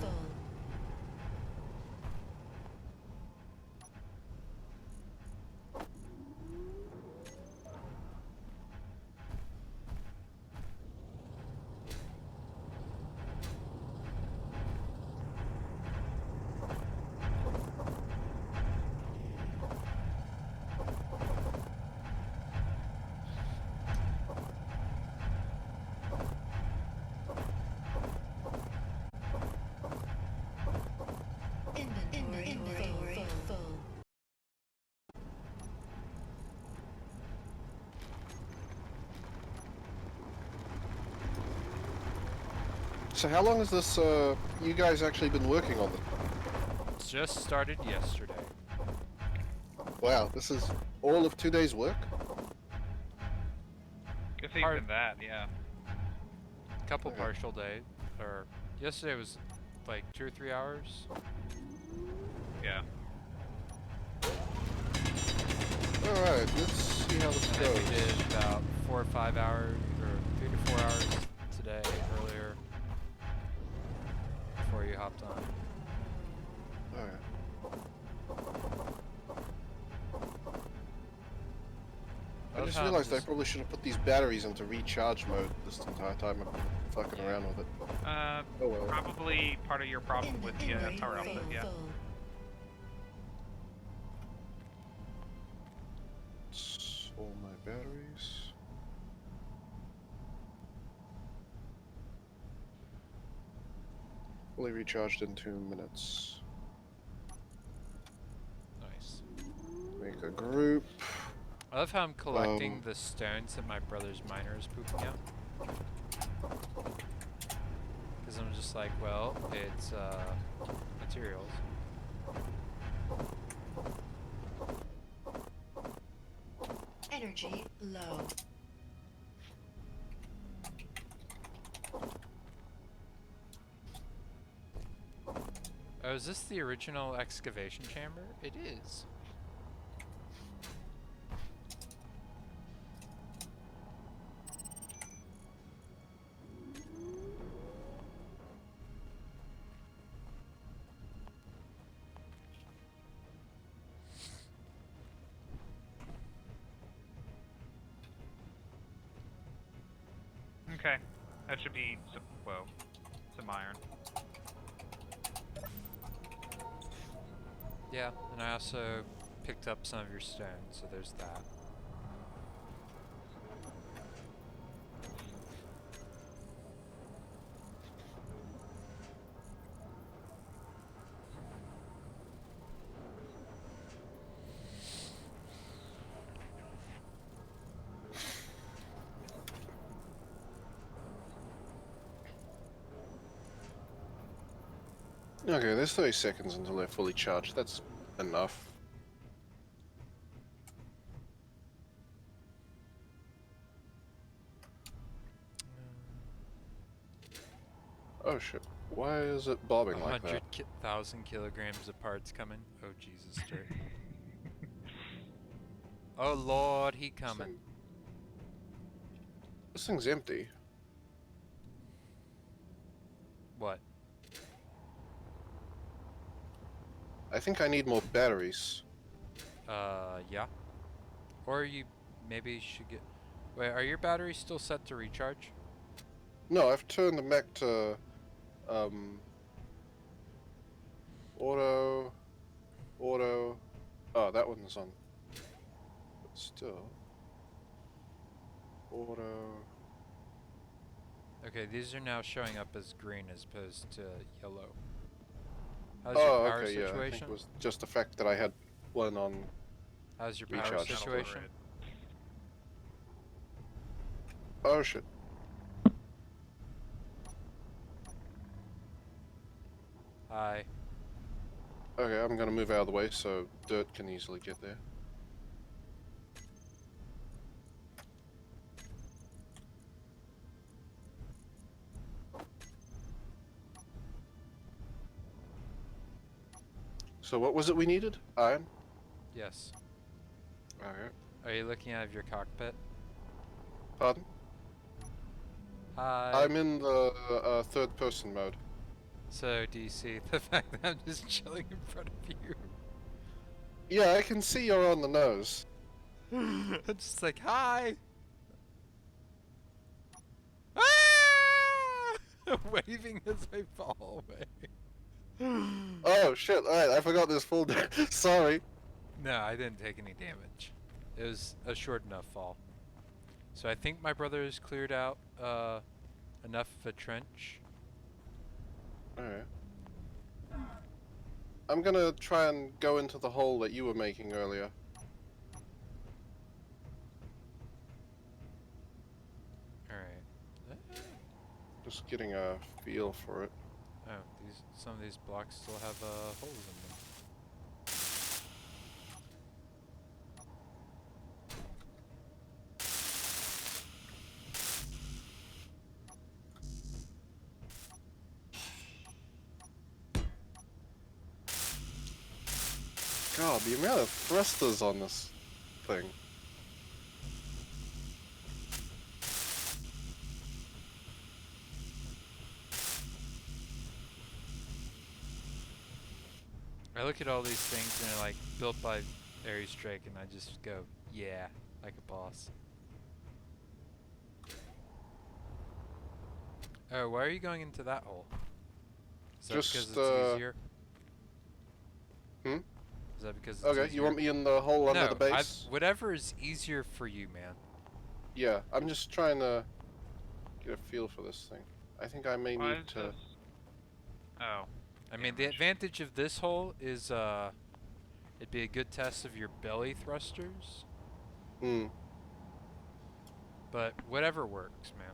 Inventory full. So how long has this, you guys actually been working on just started yesterday. Wow, this is all of 2 days' work? It's even that, yeah. Couple Okay. partial days, or yesterday was like 2 or 3 hours. Yeah. Alright, let's see how this And then goes. we did about 4 or 5 hours, or 3 to 4 hours today, earlier, before you hopped on. Alright. I just realized I probably should have put these batteries into recharge mode this entire time. I'm fucking around with it. Oh well. Probably part of your problem with the power output, yeah. It's all my batteries. Fully recharged in 2 minutes. Nice. Make a group. I love how I'm collecting the stones that my brother's miner is pooping out. Because I'm just like, well, it's materials. Energy low. Oh, is this the original excavation chamber? It is. Okay. That should be some, well, some iron. Yeah, and I also picked up some of your stones, so there's that. Okay, there's 30 seconds until they're fully charged. That's enough. Oh shit. Why is it bobbing like that? 100,000 kilograms of parts coming. Oh Jesus, Dirt. Oh Lord, he coming. This thing's empty. What? I think I need more batteries. Yeah. Or you maybe should get... Wait, are your batteries still set to recharge? No, I've turned them back to, auto. Oh, that one's on. But still. Auto. Okay, these are now showing up as green as opposed to yellow. How's your Oh, power okay, yeah. I situation? think it was just the fact that I had one on. How's your power recharge. situation? Oh shit. Hi. Okay, I'm gonna move out of the way so Dirt can easily get there. So what was it we needed? Iron? Yes. Okay. Are you looking out of your cockpit? Pardon? Hi. I'm in the third person mode. So, do you see the fact that I'm just chilling in front of you? Yeah, I can see you're on the nose. I'm just like, hi! Ah! Waving as I fall away. Oh shit, alright, I forgot this full sorry. No, I didn't take any damage. It was a short enough fall. So I think my brother has cleared out enough of a trench. Alright. I'm gonna try and go into the hole that you were making earlier. Alright. Just getting a feel for it. Oh, some of these blocks still have holes in them. God, the amount of thrusters on this thing. I look at all these things and they're like built by Ares Drake, and I just go, yeah, like a boss. Oh, why are you going into that hole? Is that because Just, it's easier? Hmm? Is that because it's Okay, easier? you want me in the hole under the base? Whatever is easier for you, man. Yeah, I'm just trying to get a feel for this thing. I think I may Why need is to... this? Oh. I mean, the advantage of this hole is, it'd be a good test of your belly thrusters, Hmm. but whatever works, man.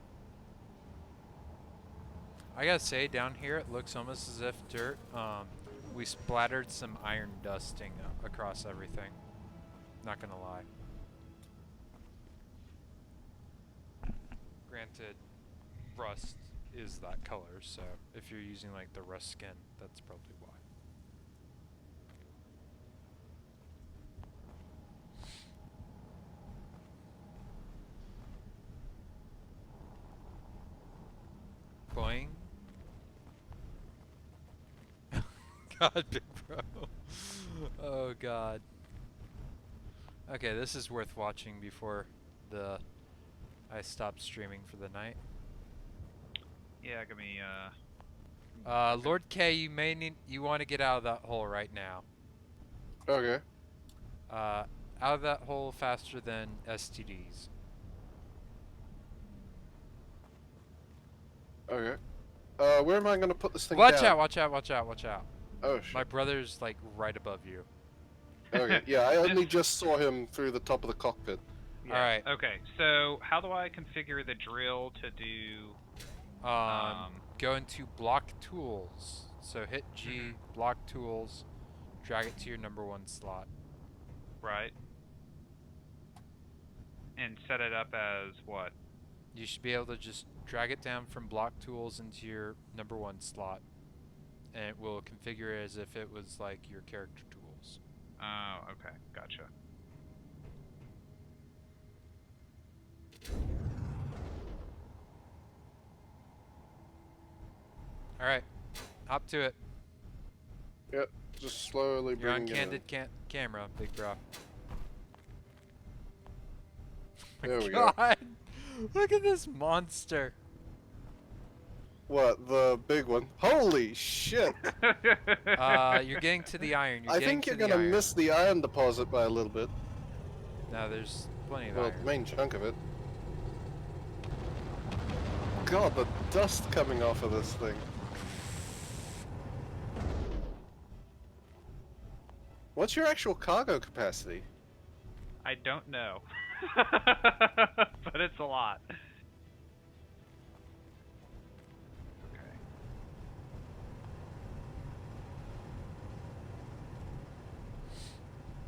I gotta say, down here it looks almost as if dirt, we splattered some iron dusting across everything. Not gonna lie. Granted, rust is that color, so if you're using like the rust skin, that's probably why. Boing. God, big bro. Oh god. Okay, this is worth watching before I stop streaming for the night. Yeah, give me, Lord K, you want to get out of that hole right now. Okay. Out of that hole faster than STDs. Okay. Where am I gonna put this thing Watch down? out, watch out, watch out, watch out. Oh, shit. My brother's like right above you. Okay, yeah, I only just saw him through the top of the cockpit. yeah. Alright. Okay, so how do I configure the drill to do... Go into block tools. So hit G, block tools, drag it to your #1 slot. Right. And set it up as what? You should be able to just drag it down from block tools into your #1 slot, and it will configure it as if it was like your character tools. Oh, okay, gotcha. Alright, hop to it. Yep, just slowly You're on bringing it in. candid camera, big bro. There we go. God! Look at this monster! What, the big one? Holy shit! You're getting to the iron. I think you're gonna miss the iron deposit by a little bit. No, there's plenty of Well, iron. the main chunk of it. God, the dust coming off of this thing. What's your actual cargo capacity? I don't know. But it's a lot. Okay.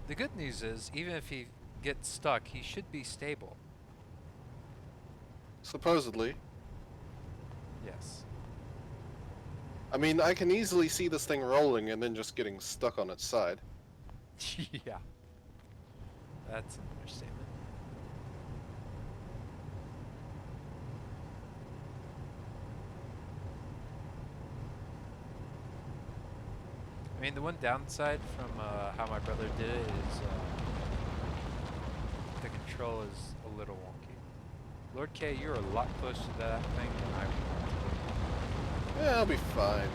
The good news is, even if he gets stuck, he should be stable. Supposedly. Yes. I mean, I can easily see this thing rolling and then just getting stuck on its side. Yeah. That's an understatement. I mean, the one downside from how my brother did it is the control is a little wonky. Lord K, you're a lot closer to that thing than I would. Yeah, I'll be fine.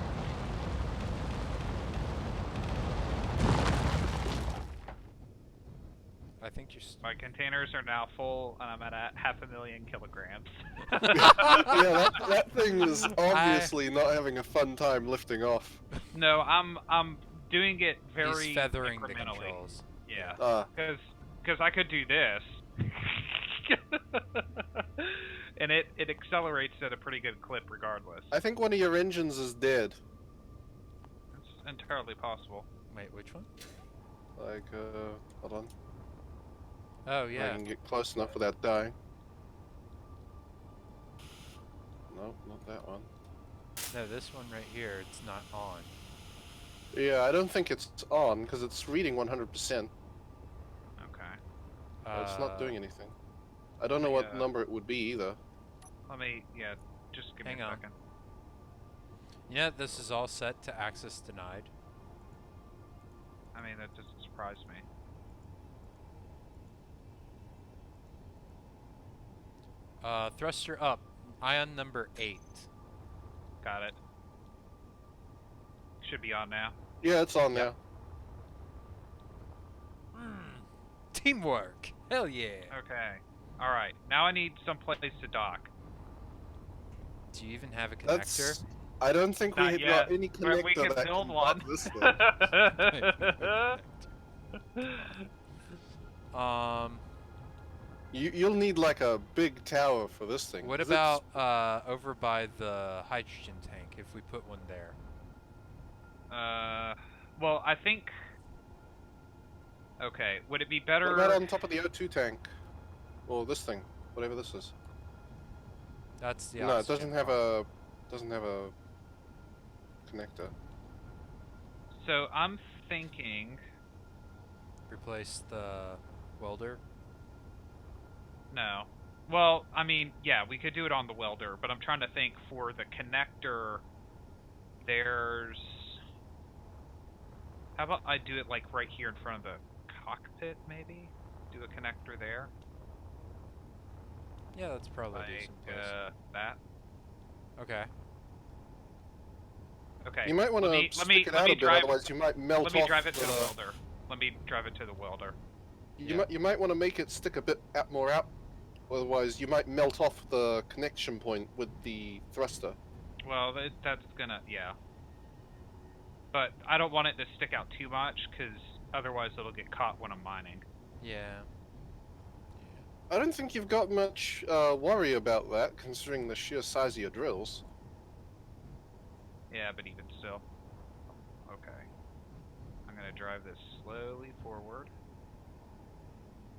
I think you're. My containers are now full, and I'm at 500,000 kilograms. Yeah, that thing is obviously not having a fun time lifting off. No, I'm doing it very He's feathering the incrementally. controls. Yeah, because I could do this, and it accelerates at a pretty good clip regardless. I think one of your engines is dead. It's entirely possible. Wait, which one? Like, hold on. Oh I yeah. can get close enough without dying. Nope, not that one. No, this one right here. It's not on. Yeah, I don't think it's on because it's reading 100%. Okay. It's not doing anything. I don't know let me, what number it would be either. Let me, yeah, just give Hang me a on. second. Yeah, this is all set to access denied. I mean, that doesn't surprise me. Thruster up. Ion number 8. Got it. Should be on now. Yeah, it's on Yep. Teamwork. Hell yeah. Okay. All right. Now I need some place to dock. Do you even have a there. connector? I don't think we Not have yet, got any but connector we can that build can one. dock this thing. You'll need like a big tower for this thing. What 'cause about over by the hydrogen tank if we put one there? Well, I think. Okay, would it be What better? about on top of the O2 tank? Or this thing, whatever this is. That's the No, it oxygen doesn't have a connector. So I'm thinking. Replace the welder. No. Well, I mean, yeah, we could do it on the welder, but I'm trying to think for the connector. There's. How about I do it like right here in front of the cockpit, maybe? Do a connector there. Yeah, that's probably a Like, decent place. that. Okay. Okay. You might want to stick it out a bit, otherwise you might melt off. Let me drive it to the welder. Let me drive it to the welder. You might want to make it stick a bit more out, otherwise you might melt off the connection point with the thruster. Well, that's gonna, yeah. But I don't want it to stick out too much, because otherwise it'll get caught when I'm mining. Yeah. I don't think you've got much worry about that, considering the sheer size of your drills. Yeah, but even still. Okay. I'm gonna drive this slowly forward.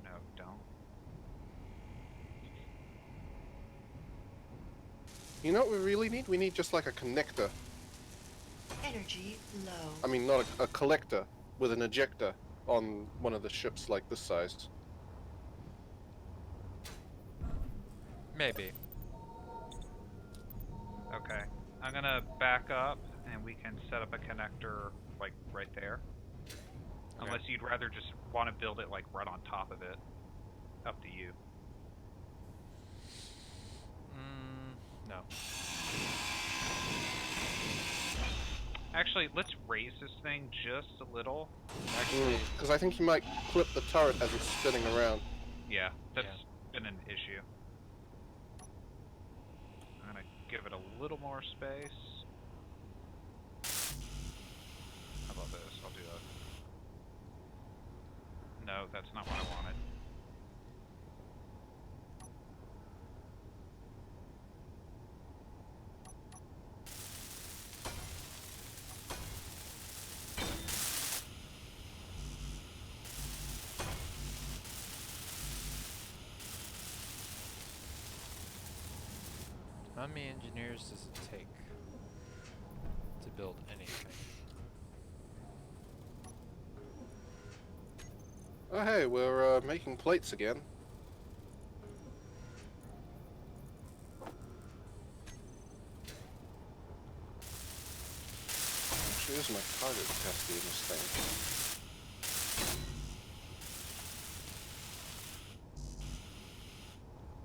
No, don't. You know what we really need? We need just like a connector. Energy low. I mean, not a collector with an ejector on one of the ships like this size. Maybe. Okay. I'm gonna back up, and we can set up a connector, like, right there. Okay. Unless you'd rather just want to build it, like, right on top of it. Up to you. No. Actually, let's raise this thing just a little. Actually, Because I think you might clip the turret as it's spinning around. Yeah, that's been an issue. I'm gonna give it a little more space. How about this? I'll do that. No, that's not what I wanted. how many engineers does it take to build anything? Oh hey, we're making plates again. Actually, there's my cargo capacity in this thing.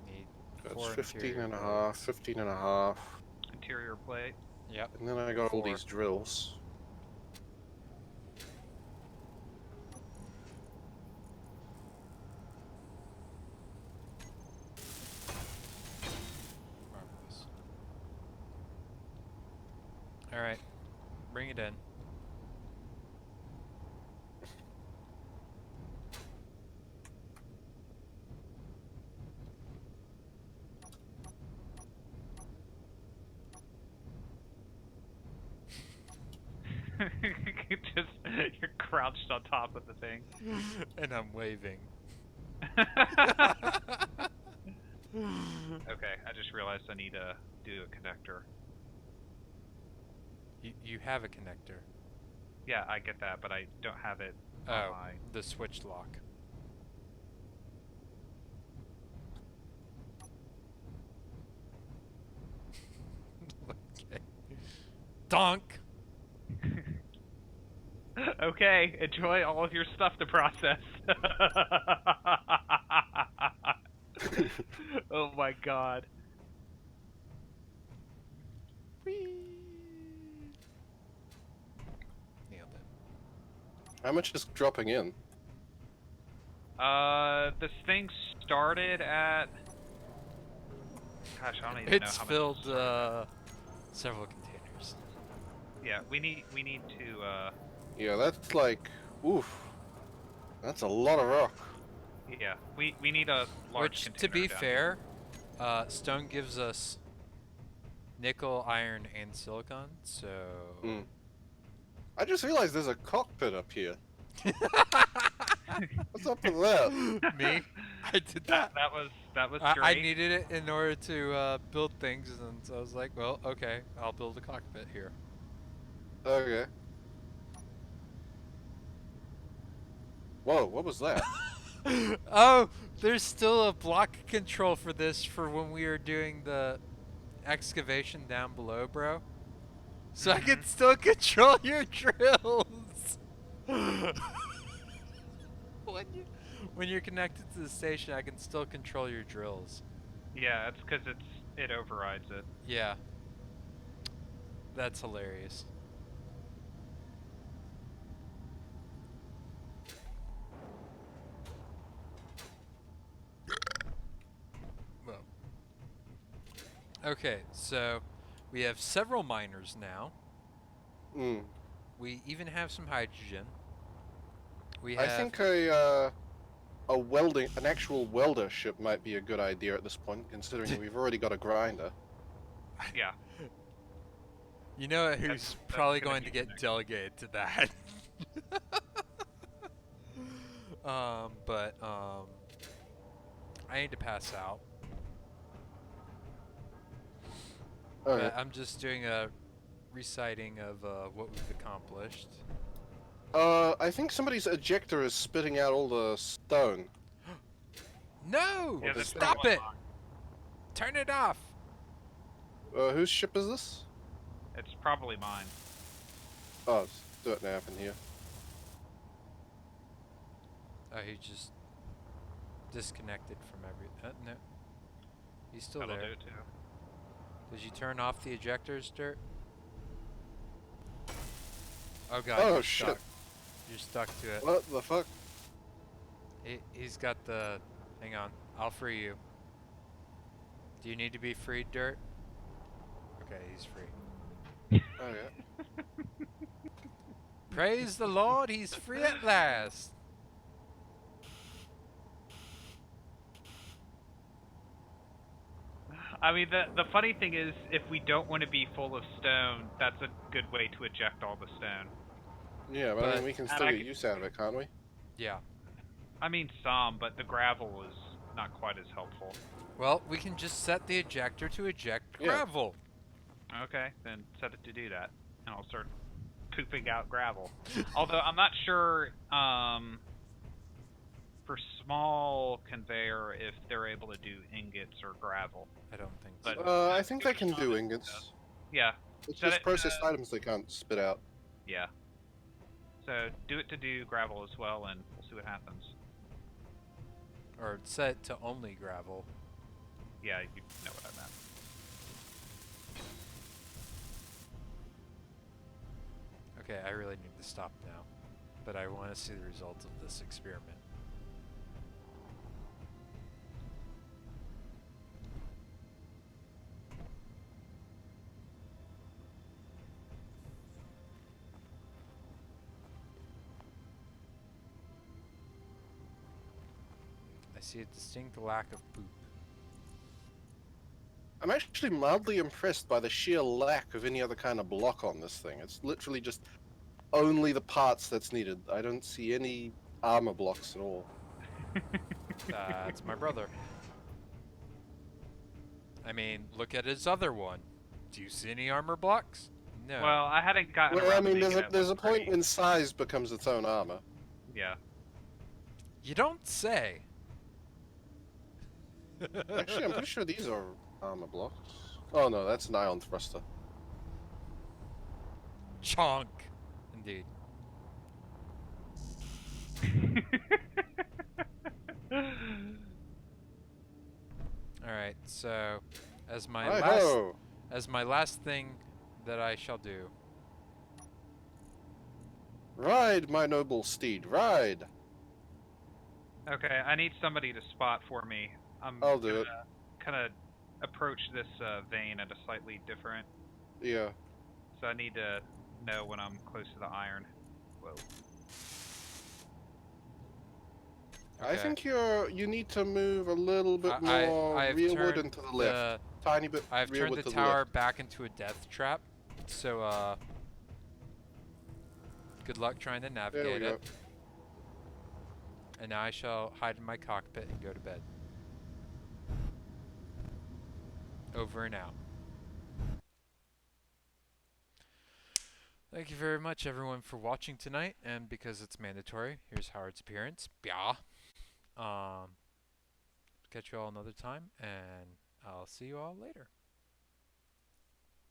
Need That's 4 15 and a interior half, 15 and a half. Interior plate. Yep. And then I got all 4. these drills. Marvelous. Alright. Bring it in. Just, you're crouched on top of the thing. And I'm waving. Okay, I just realized I need to do a connector. You have a connector. Yeah, I get that, but I don't have it on Oh, my... the switch lock. Okay. Donk! Okay, enjoy all of your stuff to process. Oh my god. Nailed it. How much is dropping in? This thing started at... Gosh, I don't even know It's how much. filled several containers. Yeah, we need to, Yeah, that's like, oof. That's a lot of rock. yeah, we need a large Which, container to be down fair, stone gives us nickel, iron, and silicon, so... Mm. I just realized there's a cockpit up here. What's up with that? Me? I did that. That was I great. needed it in order to build things, and so I was like, well, okay, I'll build a cockpit here. Okay. Whoa, what was that? Oh, there's still a block control for this for when we are doing the excavation down below, bro. So I can still control your drills. When you're connected to the station, I can still control your drills. Yeah, it's because it overrides it. Yeah. That's hilarious. Well. Okay, so we have several miners now. Hmm. We even have some hydrogen. We I have think an actual welder ship might be a good idea at this point, considering we've already got a grinder. Yeah. You know who's That's probably gonna going be to get the next- delegated to that? But I need to pass out. Okay. But I'm just doing a reciting of what we've accomplished. I think somebody's ejector is spitting out all the stone. No! Yeah, that's Stop probably it! mine. Turn it off! Whose ship is this? It's probably mine. Oh, it's dirt nap in here. Oh, he just disconnected from every... no. He's still That'll there. do it too. Did you turn off the ejectors, Dirt? Oh god, Oh, you're shit. stuck. You're stuck to it. What the fuck? He's got the... Hang on. I'll free you. Do you need to be freed, Dirt? Okay, he's free. Okay. Praise the Lord, he's free at last! I mean, the funny thing is, if we don't want to be full of stone, that's a good way to eject all the stone. Yeah, but I But- mean, we can And still I get can- use out of it, can't we? Yeah. I mean, some, but the gravel is not quite as helpful. Well, we can just set the ejector to eject Yeah. gravel. Okay, then set it to do that, and I'll start pooping out gravel. Although I'm not sure for small conveyor if they're able to do ingots or gravel. I don't think But- so. I think they can do ingots. Yeah, It's Set just it, processed items they can't spit out. yeah. So do it to do gravel as well, and we'll see what happens. Or set it to only gravel. Yeah, you know what I meant. Okay, I really need to stop now. But I want to see the results of this experiment. I see a distinct lack of poop. I'm actually mildly impressed by the sheer lack of any other kind of block on this thing. It's literally just only the parts that's needed. I don't see any armor blocks at all. That's my brother. I mean, look at his other one. Do you see any armor blocks? No. Well, I hadn't gotten Well, I around to mean, making it there's a look point pretty. when size becomes its own armor. Yeah. You don't say. Actually, I'm pretty sure these are armor blocks. Oh no, that's an ion thruster. Chonk. Indeed. Alright, so as my Hi-ho! last thing that I shall do. Ride, my noble steed, ride! Okay, I need somebody to spot for me. I'm I'll do gonna it. kind of approach this vein at a slightly different. Yeah. So I need to know when I'm close to the iron. Whoa. I Okay. think you need to move a little bit more I've rearward turned and to the left. Tiny bit I've turned rearward the to the tower left. back into a death trap. So good luck trying to There we navigate go. it. And now I shall hide in my cockpit and go to bed. Over and out. Thank you very much, everyone, for watching tonight. And because it's mandatory, here's Howard's appearance. Bia. Catch you all another time, and I'll see you all later.